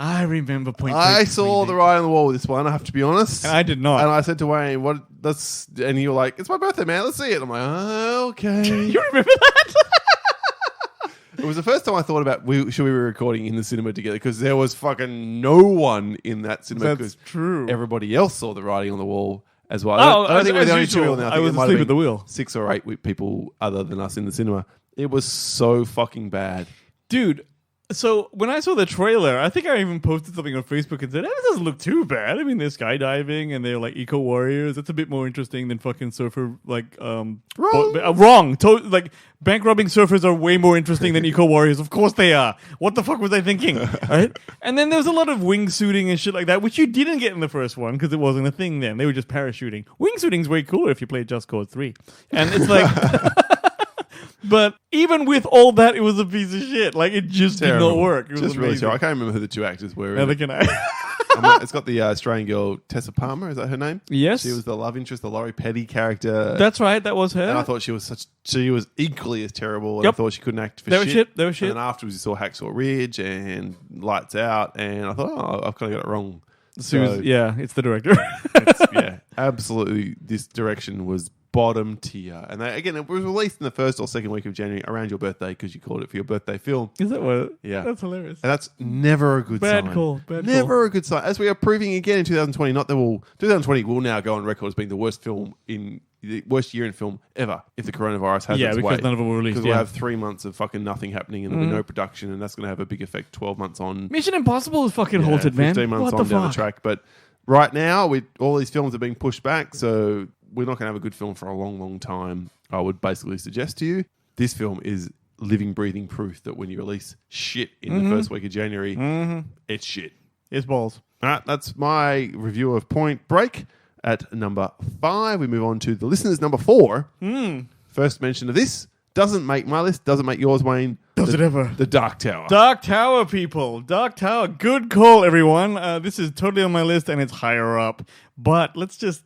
I remember Point I Break saw the remake. writing on the wall with this one, I have to be honest. And I did not. And I said to Wayne, "What? That's." And you were like, "It's my birthday, man. Let's see it." I'm like, "Oh, okay." You remember that? It was the first time I thought about should we be recording in the cinema together, because there was fucking no one in that cinema. That's Because true. everybody else saw the writing on the wall as well. Oh, I don't think we're as the only two usual. people. I was it might have asleep at the been wheel. 6 or 8 people other than us in the cinema. It was so fucking bad. Dude, so when I saw the trailer, I think I even posted something on Facebook and said, "This doesn't look too bad. I mean, they're skydiving and they're like eco warriors. That's a bit more interesting than fucking surfer, like, Wrong. wrong. Like, bank robbing surfers are way more interesting than eco warriors. Of course they are. What the fuck was I thinking? Right? And then there was a lot of wingsuiting and shit like that, which you didn't get in the first one because it wasn't a thing then. They were just parachuting. Wingsuiting's way cooler if you play Just Cause 3. And it's like... But even with all that, it was a piece of shit. Like, it just did not work. It was Just really amazing. terrible. I can't remember who the two actors were. Neither can I. It's got the Australian girl Tessa Palmer. Is that her name? Yes. She was the love interest, the Laurie Petty character. That's right. That was her. And I thought she was equally as terrible. And Yep. I thought she couldn't act for They were shit. They were And shit. then afterwards, you saw Hacksaw Ridge and Lights Out, and I thought, oh, I've kind of got it wrong. So, Yeah, it's the director. absolutely, this direction was bottom tier. And it was released in the first or second week of January around your birthday because you called it for your birthday film. Is that what? Yeah. That's hilarious. And that's never a good Bad sign. call. Bad Never a good sign. As we are proving again in 2020, 2020 will now go on record as being the worst year in film ever if the coronavirus has its way. because none of them were released. Because Yeah. we'll have 3 months of fucking nothing happening and there'll be no production, and that's going to have a big effect 12 months on. Mission Impossible is fucking halted, man. 15 months What on the down fuck? the track. But right now, all these films are being pushed back, so we're not going to have a good film for a long, long time. I would basically suggest to you, this film is living, breathing proof that when you release shit in the first week of January, it's shit. It's balls. All right, that's my review of Point Break. At number 5, we move on to the listeners' number 4. First mention of this doesn't make my list, doesn't make yours, Wayne. Does it ever? The Dark Tower. Dark Tower, people. Dark Tower. Good call, everyone. This is totally on my list and it's higher up. But let's just...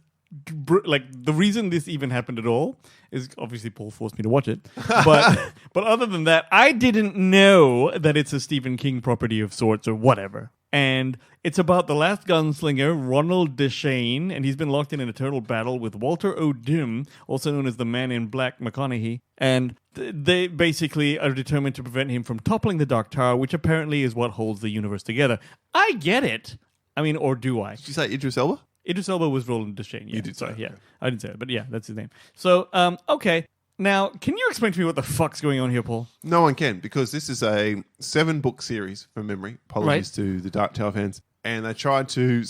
the reason this even happened at all is obviously Paul forced me to watch it. But other than that, I didn't know that it's a Stephen King property of sorts or whatever. And it's about the last gunslinger, Ronald Deshane, and he's been locked in an eternal battle with Walter O'Dim, also known as the Man in Black McConaughey. And they basically are determined to prevent him from toppling the Dark Tower, which apparently is what holds the universe together. I get it. I mean, or do I? Did you say Idris Elba? Idris Elba was Roland Deshane. Yeah. You did say Sorry, it, yeah. okay. I didn't say it, but yeah, that's his name. So, okay. Now, can you explain to me what the fuck's going on here, Paul? No one can, because this is a 7-book series from memory. Apologies to the Dark Tower fans. And they tried to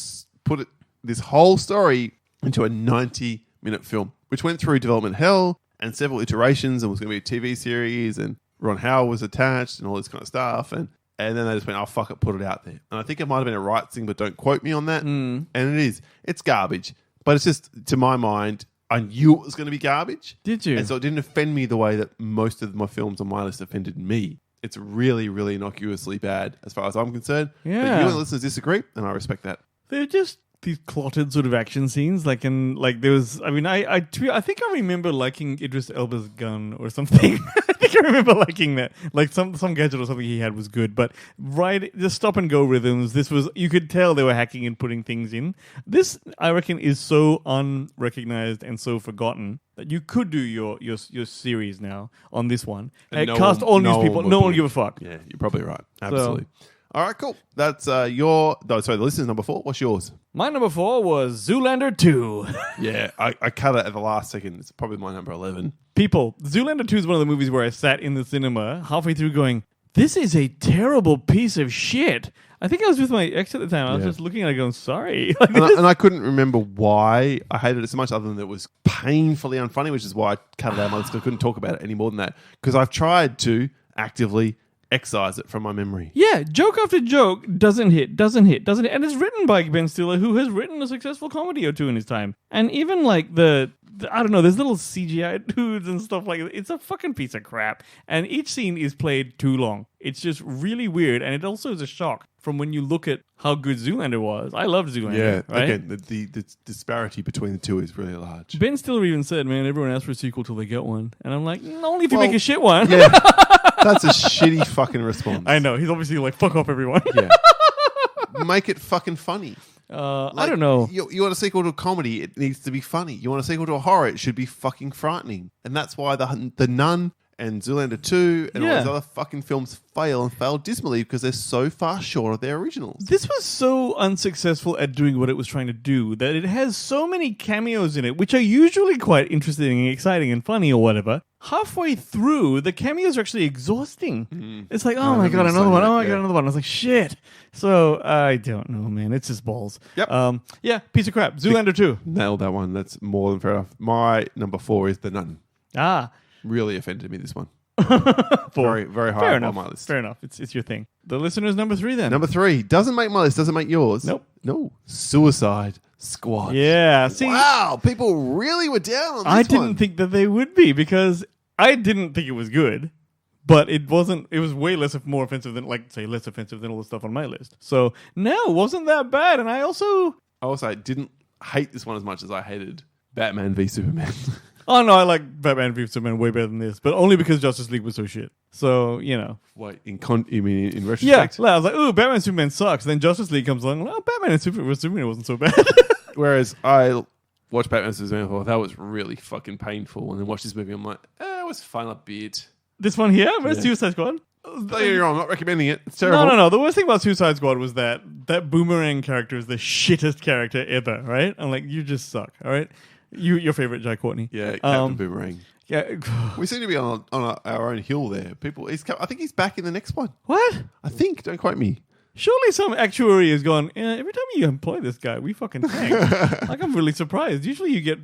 put this whole story into a 90-minute film, which went through development hell and several iterations and was going to be a TV series, and Ron Howard was attached and all this kind of stuff. And then they just went, oh, fuck it, put it out there. And I think it might have been a right thing, but don't quote me on that. And it is. It's garbage. But it's just, to my mind, I knew it was going to be garbage. Did you? And so it didn't offend me the way that most of my films on my list offended me. It's really, really innocuously bad as far as I'm concerned. Yeah. But you and the listeners disagree, and I respect that. They're just these clotted sort of action scenes. Like there was, I mean, I think I remember liking Idris Elba's gun or something. I think I remember liking that. Like some gadget or something he had was good. But the stop and go rhythms, this was, you could tell they were hacking and putting things in. This, I reckon, is so unrecognized and so forgotten that you could do your series now on this one. And cast all new people. No one will give a fuck. Yeah, you're probably right. Absolutely. All right, cool. That's the listener's number 4. What's yours? My number 4 was Zoolander 2. Yeah, I cut it at the last second. It's probably my number 11. People, Zoolander 2 is one of the movies where I sat in the cinema halfway through going, this is a terrible piece of shit. I think I was with my ex at the time. I was just looking at it going, sorry. And I couldn't remember why I hated it so much other than it was painfully unfunny, which is why I cut it out of my list. I couldn't talk about it any more than that because I've tried to actively excise it from my memory. Yeah, joke after joke doesn't hit. And it's written by Ben Stiller, who has written a successful comedy or two in his time. And even like the I don't know, there's little CGI dudes and stuff like that. It's a fucking piece of crap. And each scene is played too long. It's just really weird. And it also is a shock from when you look at how good Zoolander was. I loved Zoolander. Yeah, right? again, the disparity between the two is really large. Ben Stiller even said, man, everyone asks for a sequel till they get one. And I'm like, only if you make a shit one. Yeah, that's a shitty fucking response. I know. He's obviously like, fuck off, everyone. Yeah. Make it fucking funny. I don't know. You want a sequel to a comedy, it needs to be funny. You want a sequel to a horror, it should be fucking frightening. And that's why the Nun and Zoolander 2 and all those other fucking films fail and fail dismally because they're so far short of their originals. This was so unsuccessful at doing what it was trying to do that it has so many cameos in it, which are usually quite interesting and exciting and funny or whatever. Halfway through, the cameos are actually exhausting. It's like, oh my god, another one. Oh my god, another one. I was like, shit. So I don't know, man. It's just balls. Yep. Yeah, piece of crap. Zoolander 2. Nailed that one. That's more than fair enough. My number 4 is The Nun. Really offended me, this one. 4. Very high on my list. Fair enough. It's your thing. The listener's number 3 then. Number 3 doesn't make my list, doesn't make yours. Nope. No. Suicide Squad. Yeah. See, wow, people really were down on this one. I didn't think that they would be because I didn't think it was good. But it wasn't. It was way more offensive than, like, say, less offensive than all the stuff on my list. So no, it wasn't that bad. And I also didn't hate this one as much as I hated Batman v Superman. Oh no, I like Batman v Superman way better than this, but only because Justice League was so shit. So, you know. Wait, you mean in retrospect? Yeah, I was like, ooh, Batman and Superman sucks. Then Justice League comes along. Oh, Batman and Superman wasn't so bad. Whereas I watched Batman v Superman and thought that was really fucking painful, and then watched this movie, I'm like, it was fun a bit. This one here, Suicide Squad. Don't get me wrong, I'm not recommending it. It's terrible. No. The worst thing about Suicide Squad was that Boomerang character is the shittest character ever, right? I'm like, you just suck, all right? Your favorite, Jai Courtney. Yeah, Captain Boomerang. Yeah, we seem to be on our own hill there. I think he's back in the next one. What? I think. Don't quote me. Surely some actuary has gone, every time you employ this guy, we fucking tank. Like, I'm really surprised. Usually you get...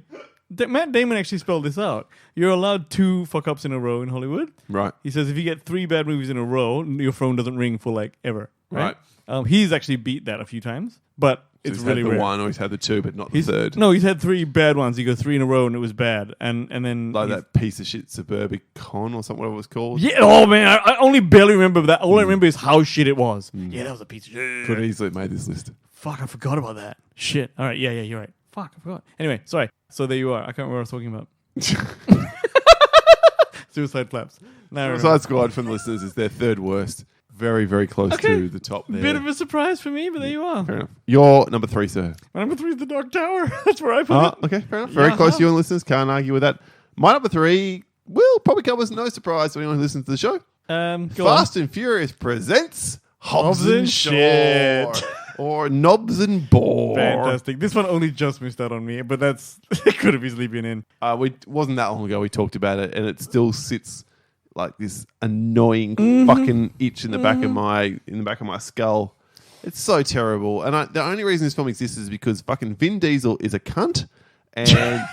Matt Damon actually spelled this out. You're allowed 2 fuck-ups in a row in Hollywood. Right. He says if you get 3 bad movies in a row, your phone doesn't ring for, like, ever. Right. He's actually beat that a few times, but it's really rare. He's had the 1 or he's had the 2, but not the 3rd. No, he's had 3 bad ones. He goes 3 in a row and it was bad. And then... Like that piece of shit Suburbicon or something, whatever it was called. Yeah, oh man, I only barely remember that. All I remember is how shit it was. Yeah, that was a piece of shit. Could easily have made this list. Fuck, I forgot about that. Shit. All right, yeah, you're right. Fuck, I forgot. Anyway, sorry. So there you are. I can't remember what I was talking about. Suicide Flaps. Suicide Squad, from the listeners, is their 3rd worst. very, very close to the top there. Bit of a surprise for me, but there you are. Fair enough. Your number 3, sir. My number 3 is the Dark Tower. That's where I put it. Okay, fair enough. Very close to you and listeners. Can't argue with that. My number 3 will probably come as no surprise to anyone who listens to the show. Fast and Furious presents Hobbs and Shaw. Shit. Or Knobs and Bore. Fantastic. This one only just missed out on me, but it could have easily been in. Wasn't that long ago we talked about it, and it still sits like this annoying fucking itch in the back of my skull. It's so terrible. And the only reason this film exists is because fucking Vin Diesel is a cunt, and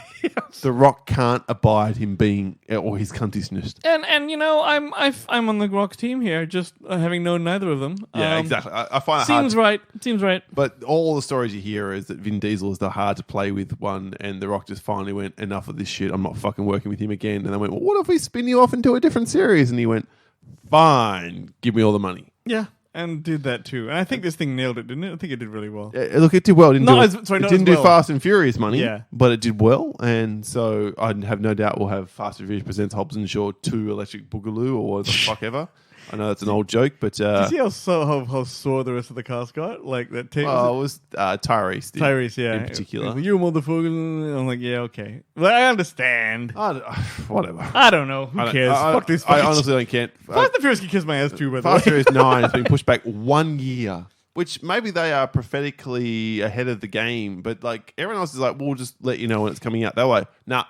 The Rock can't abide him being or his cuntishness. And you know, I'm on the Rock team here, just having known neither of them. Yeah, exactly. I find it seems hard. right. Seems right. But all the stories you hear is that Vin Diesel is the hard to play with one, and The Rock just finally went, enough of this shit. I'm not fucking working with him again. And I went, well, what if we spin you off into a different series? And he went, fine, give me all the money. Yeah. And did that too. And I think this thing nailed it, didn't it? I think it did really well. Look, it did well. It didn't do well. Fast and Furious money, but it did well. And so I have no doubt we'll have Fast and Furious presents Hobbs and Shaw 2 Electric Boogaloo or what the fuck ever. I know that's an old joke, but... Did you see how sore the rest of the cast got? Like that tape? It was Tyrese. Tyrese, yeah. In particular. Like, you motherfucker. I'm like, yeah, okay. Well, I understand. Whatever. I don't know. Who cares? Fuck this. I honestly don't care. Fast and Furious can kiss my ass too, by the way. Fast and Furious 9 has been pushed back 1 year. Which maybe they are prophetically ahead of the game, but like everyone else is like, we'll just let you know when it's coming out. That way,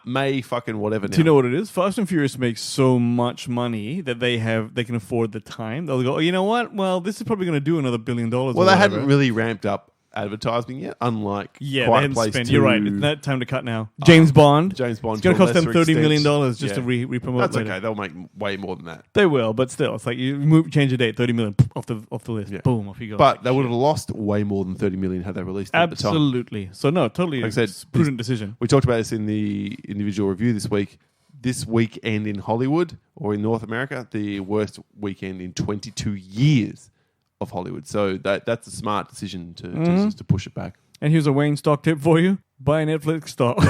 May fucking whatever. Now. Do you know what it is? Fast and Furious makes so much money that they can afford the time. They'll go, oh, you know what? Well, this is probably going to do another $1 billion. Well, they hadn't really ramped up advertising yet, unlike they Quiet hadn't Place spent. 2. You're right. It's not time to cut now. James Bond. It's going to cost them $30 million just to re-promote. That's later. okay. They'll make way more than that. They will, but still, it's like you change the date, $30 million off the list. Yeah. Boom, off you go. But they would have lost way more than $30 million had they released it at the time. Absolutely. So no, totally. Like I said, prudent decision. We talked about this in the individual review this week. This weekend in Hollywood or in North America, the worst weekend in 22 years of Hollywood. So that's a smart decision to push it back. And here's a Wayne stock tip for you. Buy Netflix stock.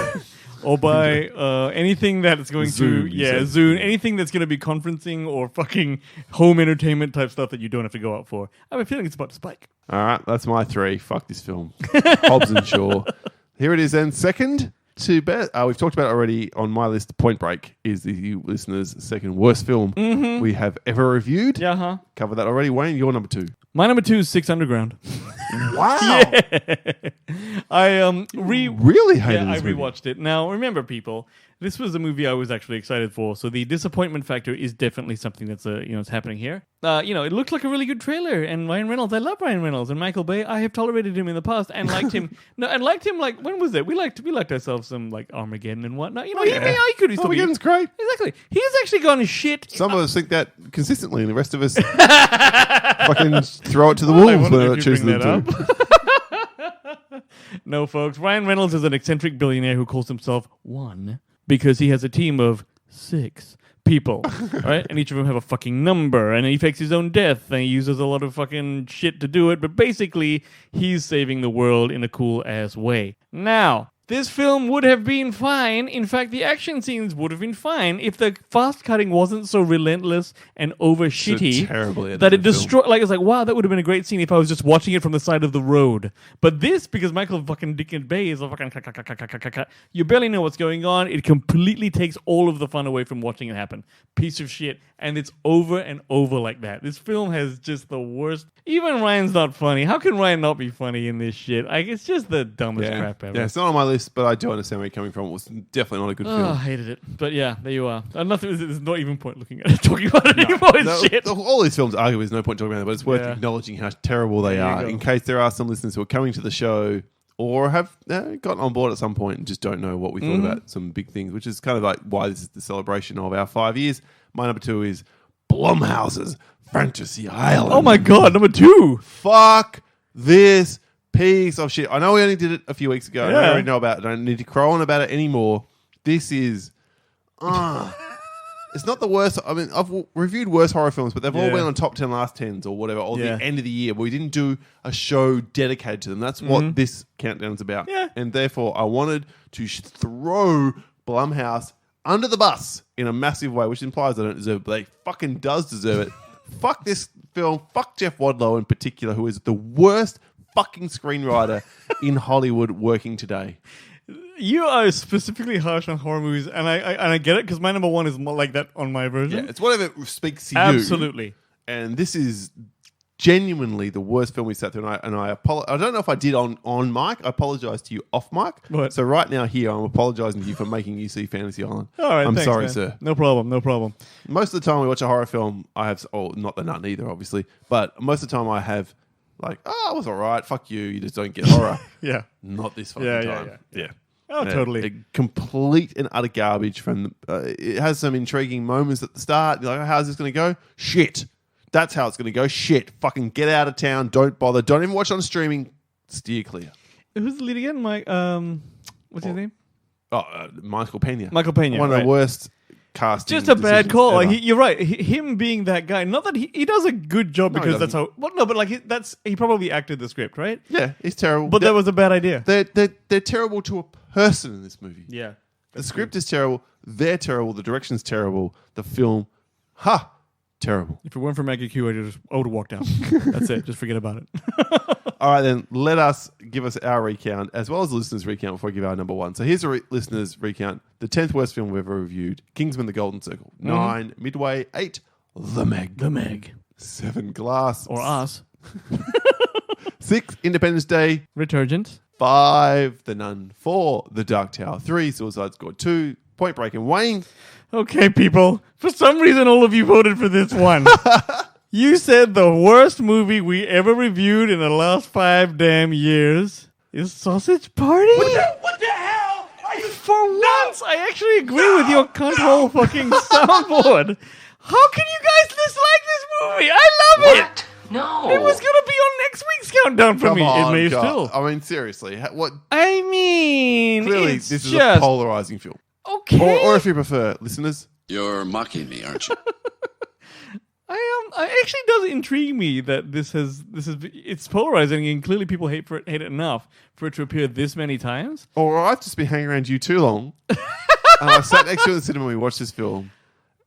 Or buy anything that's going Zoom, Zoom. Anything that's going to be conferencing or fucking home entertainment type stuff that you don't have to go out for. I have a feeling it's about to spike. All right, that's my 3. Fuck this film. Hobbs and Shaw. Here it is then. Second to best. We've talked about it already on my list. Point Break is the listeners' second worst film we have ever reviewed. Yeah, Covered that already. Wayne, you're number 2. My number 2 is 6 Underground. Wow. Yeah. I really hated this I rewatched it. Now, remember, people, this was a movie I was actually excited for, so the disappointment factor is definitely something that's it's happening here. It looked like a really good trailer, and Ryan Reynolds, I love Ryan Reynolds, and Michael Bay, I have tolerated him in the past and liked him. Like, when was it? We liked ourselves some like Armageddon and whatnot. He could still be. Armageddon's great. Exactly. He's actually gone shit. Some of us think that consistently, and the rest of us fucking throw it to the wolves when it chooses them to. No, folks. Ryan Reynolds is an eccentric billionaire who calls himself One because he has a team of 6 people, right? And each of them have a fucking number, and he fakes his own death, and he uses a lot of fucking shit to do it, but basically, he's saving the world in a cool-ass way. Now, this film would have been fine. In fact, the action scenes would have been fine if the fast cutting wasn't so relentless and over shitty that it destroyed. Like, it's like, wow, that would have been a great scene if I was just watching it from the side of the road. But this, because Michael fucking Dickens Bay is a fucking you barely know what's going on. It completely takes all of the fun away from watching it happen. Piece of shit. And it's over and over like that. This film has just the worst. Even Ryan's not funny. How can Ryan not be funny in this shit? Like, it's just the dumbest crap ever. Yeah, it's not on my list, but I do understand where you're coming from. It was definitely not a good film. I hated it. But yeah, there you are. There's not even point looking at it, talking about it anymore. It's shit. All these films, arguably, there's no point talking about it, but it's worth acknowledging how terrible they are in case there are some listeners who are coming to the show or have gotten on board at some point and just don't know what we thought about some big things, which is kind of like why this is the celebration of our 5 years. My number 2 is Blumhouse's Fantasy Island. Oh my god, number 2. Fuck this piece of shit. I know we only did it a few weeks ago. I already know about it. I don't need to crow on about it anymore. This is... it's not the worst. I mean, I've reviewed worse horror films, but they've all been on top 10 last 10s or whatever, or the end of the year, but we didn't do a show dedicated to them. That's what this countdown's about. Yeah. And therefore, I wanted to throw Blumhouse under the bus in a massive way, which implies I don't deserve it, but they fucking does deserve it. Fuck this film. Fuck Jeff Wadlow in particular, who is the worst fucking screenwriter in Hollywood working today. You are specifically harsh on horror movies, and I get it because my number one is more like that on my version. Yeah, it's whatever speaks to you. Absolutely. And this is genuinely the worst film we sat through. And I don't know if I did on mic. I apologize to you off mic. What? So right now here, I'm apologizing to you for making you see Fantasy Island. All right, I'm thanks, sorry, man. sir. No problem. Most of the time we watch a horror film, I have, not The Nun either, obviously, but most of the time I have like, it was all right. Fuck you. You just don't get horror. Yeah. Not this fucking Yeah, time. yeah. Oh, totally. A complete and utter garbage. From it has some intriguing moments at the start. You're like, how's this going to go? Shit. That's how it's going to go. Shit. Fucking get out of town. Don't bother. Don't even watch on streaming. Steer clear. Who's the lead again? What's his name? Michael Pena. Michael Pena. One of the worst casting. Just a bad call. ever. Like you're right. Him being that guy. Not that he does a good job No, he because that's doesn't. how. Well, no, but like he probably acted the script, right? Yeah, he's terrible. But that was a bad idea. They're terrible to a person in this movie. Yeah. The script is terrible. They're terrible. The direction's terrible. The film, terrible. If it weren't for Maggie Q, I would walk down. That's it. Just forget about it. All right, then give us our recount as well as the listeners' recount before I give our number one. So here's a listeners' recount. The 10th worst film we've ever reviewed. Kingsman: The Golden Circle. 9, Midway. 8, The Meg. The Meg. 7, Glass. Or us. 6, Independence Day. Returgent. 5, The Nun. 4, The Dark Tower. 3, Suicide Squad. 2, Point Break. And Wayne. Okay, people. For some reason, all of you voted for this one. You said the worst movie we ever reviewed in the last 5 damn years is Sausage Party? What the hell are you? For once, I actually agree with your cunt-hole fucking soundboard. How can you guys dislike this movie? I love it. No. It was going to be on next week's countdown for Come me. on, It may God. still. I mean, seriously. What? I mean, Clearly, it's this is just a polarizing film. okay. Or if you prefer, listeners. You're mocking me, aren't you? I actually does intrigue me that it's polarizing and clearly people hate it enough for it to appear this many times. Or I've just been hanging around you too long. And I sat next to you in the cinema when we watched this film.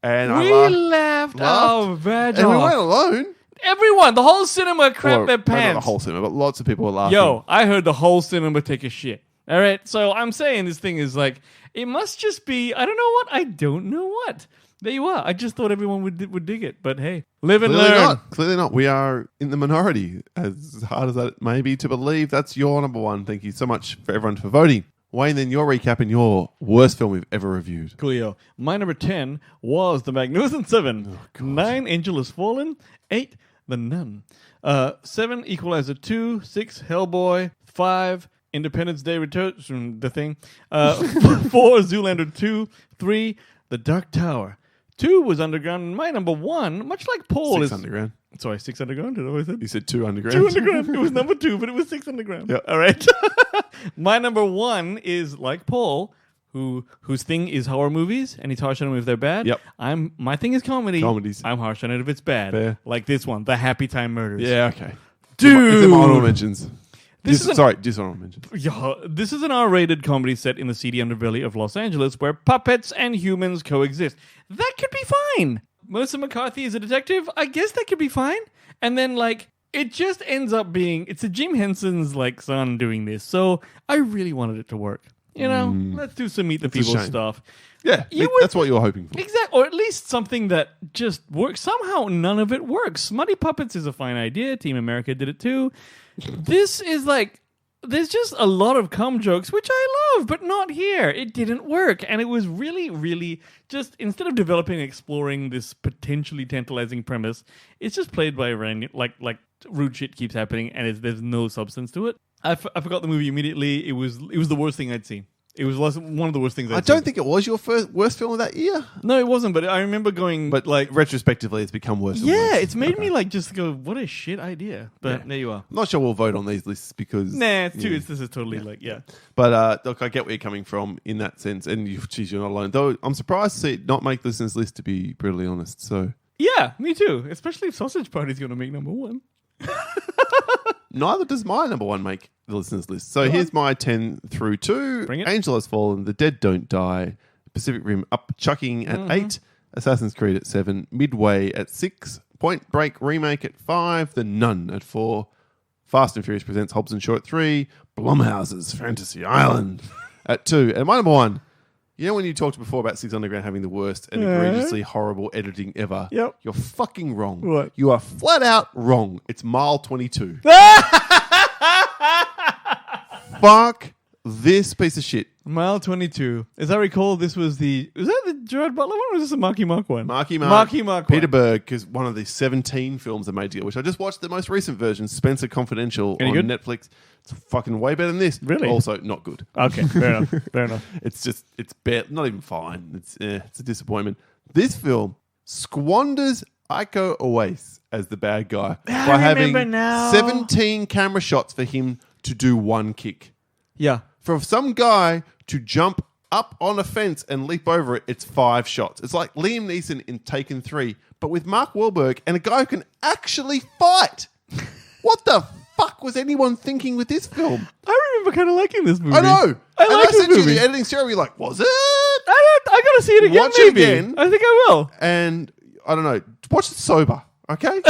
And We I laughed our vag And we off. weren't alone. Everyone, the whole cinema crapped Well, their maybe not pants. the whole cinema, but lots of people were laughing. Yo, I heard the whole cinema take a shit. All right, so I'm saying this thing is like, it must just be, I don't know what, I don't know what. There you are. I just thought everyone would dig it, but hey, live and Clearly learn. not. Clearly not. We are in the minority. As hard as that may be to believe, that's your number one. Thank you so much for everyone for voting. Wayne, then your recap and your worst film we've ever reviewed. Coolio. My number 10 was The Magnificent Seven. 9, Angel Has Fallen. 8, The Nun. 7, Equalizer 2. 6, Hellboy. 5, Independence Day Return, the thing. 4, Zoolander 2. 3, The Dark Tower. 2 was Underground. And my number 1, much like Paul, 6 is... Underground. Sorry, 6 Underground? Did I always say? You said 2 Underground. 2 Underground. It was number 2, but it was 6 Underground. Yep. All right. My number 1 is like Paul, whose thing is horror movies, and he's harsh on them if they're bad. Yep. My thing is comedy. Comedies. I'm harsh on it if it's bad. Fair. Like this one, The Happy Time Murders. Yeah, okay. Dude. It's in my honorable mentions. This is an- Honorable mentions. Yeah, this is an R-rated comedy set in the seedy underbelly of Los Angeles where puppets and humans coexist. That could be fine. Melissa McCarthy is a detective. I guess that could be fine. And then, like, it just ends up being... It's a Jim Henson's, like, son doing this. So I really wanted it to work. You know, let's do some Meet the a People shame. stuff. Yeah, You would- that's what you were hoping for. Exactly. Or at least something that just works. Somehow none of it works. Smutty Puppets is a fine idea. Team America did it too. This is like... There's just a lot of cum jokes, which I love, but not here. It didn't work. And it was really, really just, instead of developing and exploring this potentially tantalizing premise, it's just played by random, like rude shit keeps happening, and there's no substance to it. I forgot the movie immediately. It was the worst thing I'd seen. It was one of the worst things I'd I seen. don't think it was your worst film of that year. No, it wasn't, but I remember going, But like, retrospectively, it's become worse. and yeah, worse. it's made Okay. me, like, just go, what a shit idea. But there you are. I'm not sure we'll vote on these lists because... Nah, it's too. Yeah. This is totally like, yeah. But look, I get where you're coming from in that sense, and geez, you're not alone. Though I'm surprised to see it not make listeners' list, to be brutally honest. So Yeah, me too. Especially if Sausage Party's going to make number 1. neither does my number one make the listeners' list. So here's my 10 through 2. Bring it. Angel Has Fallen, The Dead Don't Die, Pacific Rim Up Chucking at 8, Assassin's Creed at 7, Midway at 6, Point Break remake at 5, The Nun at 4, Fast and Furious presents Hobbs and Shaw at 3, Blumhouse's Fantasy Island at 2, and my number 1. You know when you talked before about Six Underground having the worst and egregiously horrible editing ever? Yep. You're fucking wrong. What? You are flat out wrong. It's Mile 22. Fuck this piece of shit. Mile 22. As I recall, this was the Gerard Butler one, or was this a Marky Mark one? Marky Mark. Marky Mark Peter one. Berg, because one of the 17 films they made together, which I just watched the most recent version, Spencer Confidential, Any on good? Netflix. It's fucking way better than this. Really? Also, not good. Okay, fair enough. Fair enough. It's not even fine. It's a disappointment. This film squanders Iko Uwais as the bad guy by having remember now. 17 camera shots for him to do one kick. Yeah. For some guy to jump up on a fence and leap over it, it's 5 shots. It's like Liam Neeson in Taken 3, but with Mark Wahlberg and a guy who can actually fight. What the fuck was anyone thinking with this film? I remember kind of liking this movie. I know. I like this sent you movie. the editing show. You're like, was it? I gotta see it again. Watch it maybe. again. I think I will. And I don't know. Watch it sober, okay?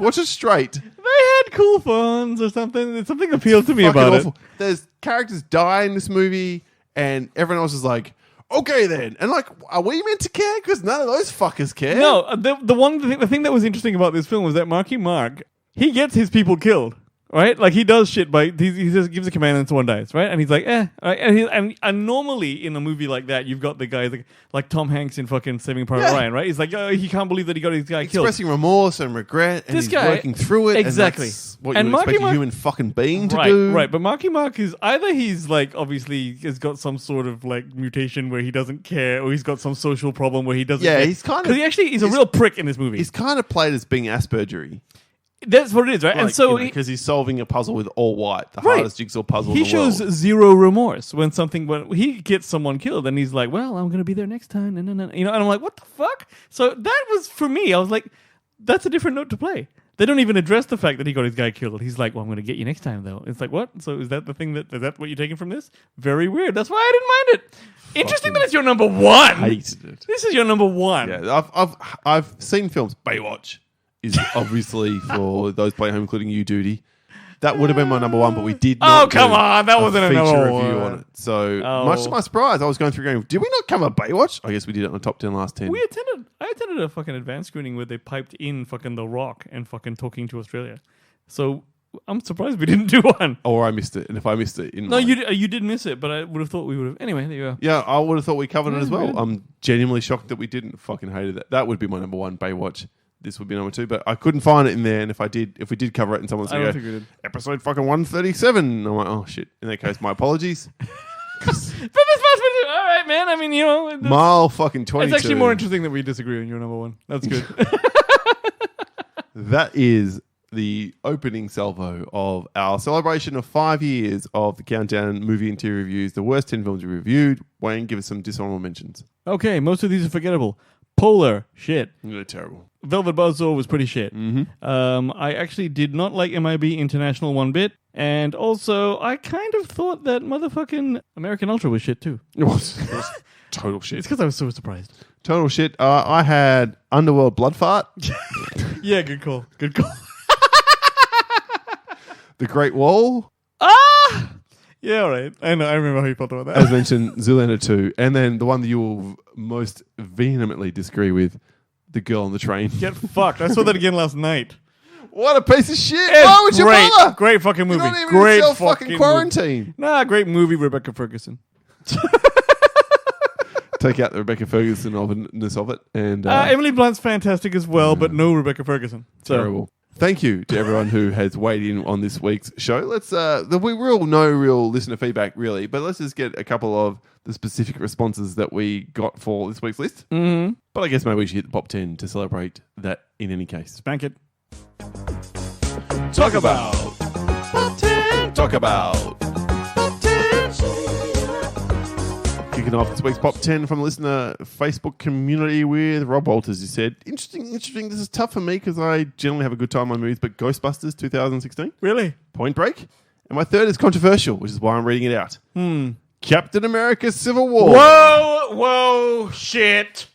Watch it straight. They had cool phones or something. Something appealed to me Fucking about awful. There's characters die in this movie, and everyone else is like, okay then. And like, are we meant to care? Because none of those fuckers care. it. No, the thing that was interesting about this film was that Marky Mark, he gets his people killed. Right, like he does shit by he just gives a command and someone dies, right? And he's like, all right? And normally in a movie like that, you've got the guy like Tom Hanks in fucking Saving Private Ryan, right? He's like, oh, he can't believe that he got his guy killed. Expressing remorse and regret, and This he's guy- working through it. Exactly. And that's what And you would Marky expect Mark- a human fucking being to Right, do. right. But Marky Mark is either he's like obviously has got some sort of like mutation where he doesn't care, or he's got some social problem where he doesn't. Yeah, care. he's kind of- because he actually is a real prick in this movie. He's kind of played as being Aspergery. That's what it is, right? And so because he's solving a puzzle with all white, the Right. hardest jigsaw puzzle he in the shows world. zero remorse when he gets someone killed, and he's like, "Well, I'm going to be there next time," and and I'm like, "What the fuck?" So that was for me. I was like, "That's a different note to play." They don't even address the fact that he got his guy killed. He's like, "Well, I'm going to get you next time, though." It's like, what? So is that the thing is that what you're taking from this? Very weird. That's why I didn't mind it. Interesting that it's your number one. Hated it. This is your number one. Yeah, I've seen films. Baywatch is obviously for those playing home, including you, Duty. That would have been my number one, but we did not. Oh, come on. That wasn't a feature number review one. on it. So Oh. much to my surprise, I was going through going, did we not cover Baywatch? I guess we did it on the top 10 last 10. I attended a fucking advanced screening where they piped in fucking The Rock and fucking Talking to Australia. So I'm surprised we didn't do one. Or I missed it. And if I missed it, No, you did miss it, but I would have thought we would have. Anyway, there you go. Yeah, I would have thought we covered it as well. we did. I'm genuinely shocked that we didn't. Fucking hated that. That would be my number one, Baywatch. This would be number 2, but I couldn't find it in there. And if we did cover it, and someone's I going don't to think we go, did. episode fucking 137, I'm like, oh shit. In that case, my apologies. But this must be all right, man. I mean, Mile fucking 22. it's actually more interesting that we disagree on your number one. That's good. That is the opening salvo of our celebration of 5 years of the Countdown movie and TV reviews, the worst 10 films we reviewed. Wayne, give us some dishonorable mentions. Okay, most of these are forgettable. Polar, shit. They're terrible. Velvet Buzzsaw was pretty shit. Mm-hmm. I actually did not like MIB International one bit. And also, I kind of thought that motherfucking American Ultra was shit too. It was total shit. It's because I was so surprised. Total shit. I had Underworld Blood Fart, Yeah, good call. Good call. The Great Wall, Ah! Yeah, all right. I know. I remember how you felt about that. as mentioned, Zoolander 2, and then the one that you will most vehemently disagree with, The Girl on the Train. Get fucked. I saw that again last night. What a piece of shit! It's Why would you great. bother? Great fucking movie. You're not even Great in fucking self-fucking quarantine. movie. Nah, great movie, Rebecca Ferguson. Take out the Rebecca Ferguson-ness of it, and Emily Blunt's fantastic as well, but no Rebecca Ferguson. So, terrible. Thank you to everyone who has weighed in on this week's show. Let's no real listener feedback really, but let's just get a couple of the specific responses that we got for this week's list. Mm-hmm. But I guess maybe we should hit the top 10 to celebrate that in any case. Spank it. Talk about top 10. Talk about top 10. Kicking off this week's Pop 10 from the listener Facebook community with Rob Walters. He said, interesting. This is tough for me because I generally have a good time on movies, but Ghostbusters 2016, Really? Point Break. And my third is controversial, which is why I'm reading it out. Captain America Civil War. Whoa, shit.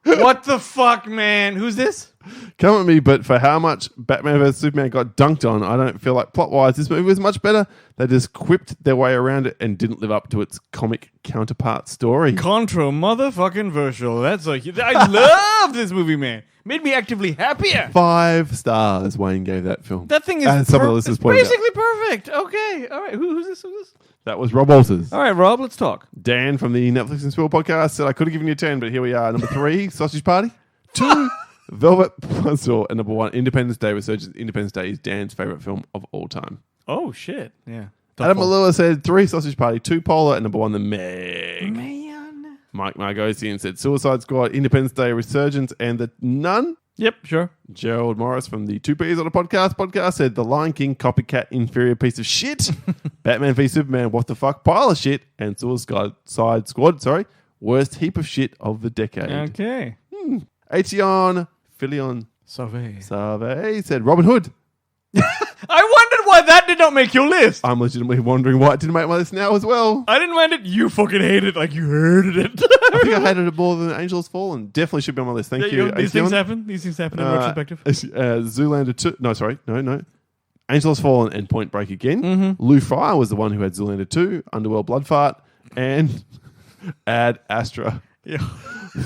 What the fuck, man? Who's this? Come at me, but for how much Batman vs Superman got dunked on, I don't feel like plot-wise this movie was much better. They just quipped their way around it and didn't live up to its comic counterpart story. Contra motherfucking virtual. That's like I love this movie, man. Made me actively happier. 5 stars Wayne gave that film. That thing is As some of the listeners pointed out. basically perfect. Okay, all right. Who's this? Who's this? That was Rob Walters. All right, Rob. Let's talk. Dan from the Netflix and Spill podcast said I could have given you 10, but here we are. Number 3, Sausage Party. 2, Velvet Buzzsaw. And number 1, Independence Day Resurgence. Independence Day is Dan's favorite film of all time. Oh shit! Yeah. Adam Malua said 3, Sausage Party. 2, Polar. And number 1, The Meg. Man. Mike Margosian said Suicide Squad, Independence Day Resurgence, and The Nun. Yep. Sure. Gerald Morris from the 2 P's on a podcast said The Lion King, copycat, inferior piece of shit. Batman v Superman, what the fuck, pile of shit. And Suicide Squad, worst heap of shit of the decade. Okay. Aetion Filion Sauvé said Robin Hood. I wondered why that did not make your list. I'm legitimately wondering why it didn't make my list now as well. I didn't mind it. You fucking hated it like you hated it. I think I hated it more than Angels Fallen. Definitely should be on my list. Thank you. These things happen. These things happen in retrospective. Zoolander 2. No, sorry. No. Angels Fallen and Point Break again. Mm-hmm. Lou Fryer was the one who had Zoolander 2, Underworld Bloodfart, and Ad Astra. Yeah.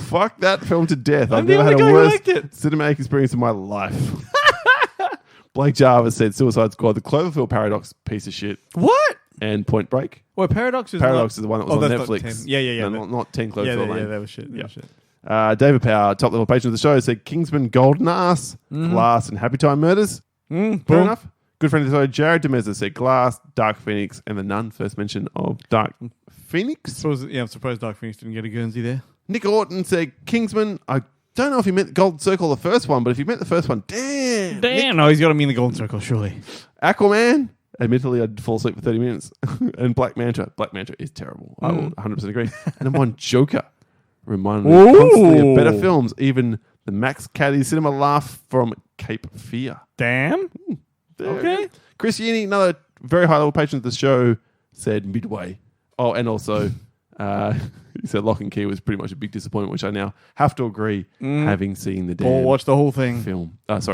Fuck that film to death. I'm I've the never only had a guy who worse liked it. cinematic experience in my life. Blake Jarvis said Suicide Squad, the Cloverfield Paradox piece of shit, What? and Point Break. Well, Paradox is the one that was on that's Netflix. Not 10. Yeah. No, not 10 Cloverfield Yeah, Lane. that was shit. That was shit. David Power, top level patron of the show, said Kingsman, Golden Ass, Glass, and Happy Time Murders. Fair enough. Good friend of the show, Jared Demeza, said Glass, Dark Phoenix, and The Nun. First mention of Dark Phoenix. I'm surprised Dark Phoenix didn't get a Guernsey there. Nick Orton said Kingsman. I don't know if he meant Golden Circle, the first one, but if he meant the first one, damn. No, he's got to mean the Golden Circle, surely. Aquaman. Admittedly, I'd fall asleep for 30 minutes. And Black Manta. Black Manta is terrible. I will 100% agree. And number 1, Joker. Reminded me constantly of better films. Even the Max Caddy cinema laugh from Cape Fear. Damn. Okay. Chris Yini, another very high-level patron of the show, said Midway. Oh, and also... he said Lock and Key was pretty much a big disappointment, which I now have to agree, having seen the damn watch the whole thing.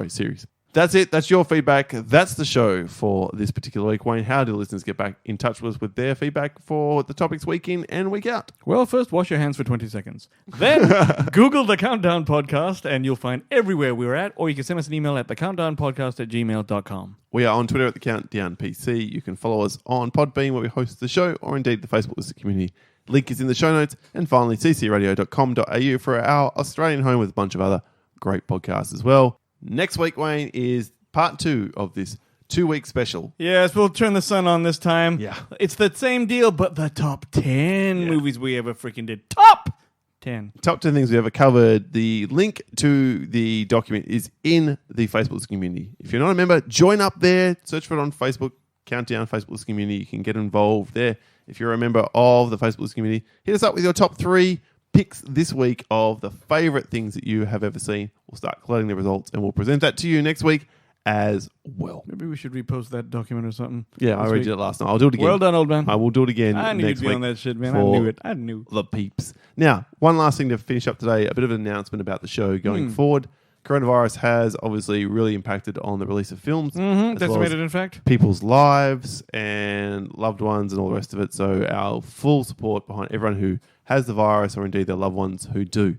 Series. That's it. That's your feedback. That's the show for this particular week. Wayne, how do listeners get back in touch with us with their feedback for the topics week in and week out? Well, first, wash your hands for 20 seconds. Then, Google The Countdown Podcast, and you'll find everywhere we're at, or you can send us an email at thecountdownpodcast@gmail.com. We are on Twitter at The Countdown PC. You can follow us on Podbean, where we host the show, or indeed the Facebook Listener Community. Link is in the show notes. And finally, ccradio.com.au for our Australian home with a bunch of other great podcasts as well. Next week, Wayne, is part 2 of this 2-week special. Yes, we'll turn the sun on this time. Yeah. It's the same deal, but the top 10 movies we ever freaking did. Top 10. Top 10 things we ever covered. The link to the document is in the Facebook community. If you're not a member, join up there. Search for it on Facebook. Countdown Facebook community. You can get involved there. If you're a member of the Facebook community, hit us up with your top 3 picks this week of the favorite things that you have ever seen. We'll start collating the results and we'll present that to you next week as well. Maybe we should repost that document or something. Yeah, I already did it last night. I'll do it again. Well done, old man. I will do it again I knew next you'd be week. on that shit, man. I knew it. I knew. The peeps. Now, one last thing to finish up today, a bit of an announcement about the show going forward. Coronavirus has obviously really impacted on the release of films. Decimated, in fact. People's lives and loved ones and all the rest of it. So our full support behind everyone who has the virus or indeed their loved ones who do.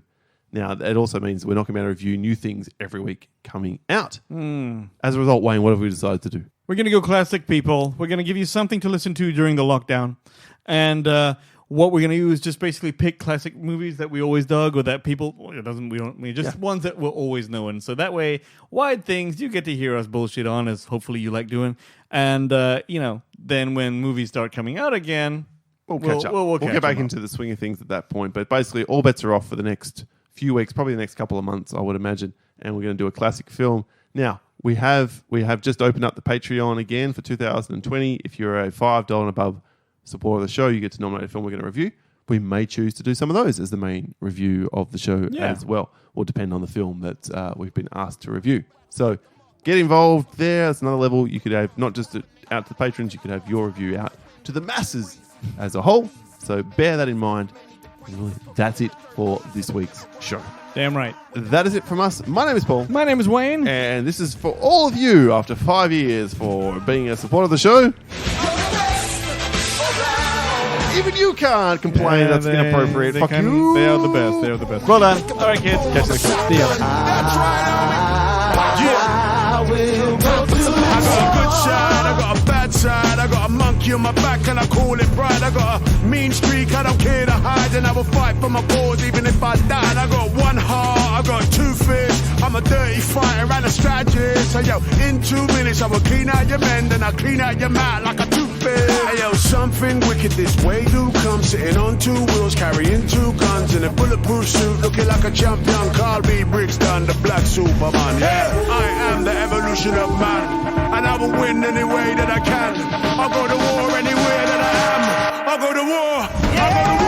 Now, it also means we're not going to be able to review new things every week coming out. As a result, Wayne, what have we decided to do? We're going to go classic, people. We're going to give you something to listen to during the lockdown. And what we're going to do is just basically pick classic movies that we always dug or that people, ones that we'll always know. And so that way, wide things you get to hear us bullshit on, as hopefully you like doing. And, then when movies start coming out again, we'll catch up. We'll get back into the swing of things at that point. But basically, all bets are off for the next few weeks, probably the next couple of months, I would imagine. And we're going to do a classic film. Now, we have just opened up the Patreon again for 2020. If you're a $5 and above supporter of the show, you get to nominate a film we're going to review. We may choose to do some of those as the main review of the show as well. Will depend on the film that we've been asked to review. So get involved there. That's another level. You could have not just out to the patrons, you could have your review out to the masses as a whole. So bear that in mind That's it for this week's show. Damn right. That is it from us. My name is Paul. My name is Wayne. And this is for all of you after 5 years for being a supporter of the show. Even you can't complain. That's inappropriate. Fuck you. They are the best. They are the best. Well done. All right, kids. Catch you next week. See ya. I got a good side, I got a bad side, I got a monkey on my back and I call it pride. I got a mean streak, I don't care to hide, and I will fight for my cause even if I died. I got one heart, I got two fists, I'm a dirty fighter and a strategist. So yo, in 2 minutes I will clean out your men, then I clean out your mouth like a toothpick. Hey yo, something wicked this way do come, sitting on 2 wheels, carrying 2 guns in a bulletproof suit, looking like a champion. Carl B. Brixton, the black Superman. Yeah, I am the evolution of man, and I will win any way that I can. I'll go to war anywhere that I am. I'll go to war. I'll go to war.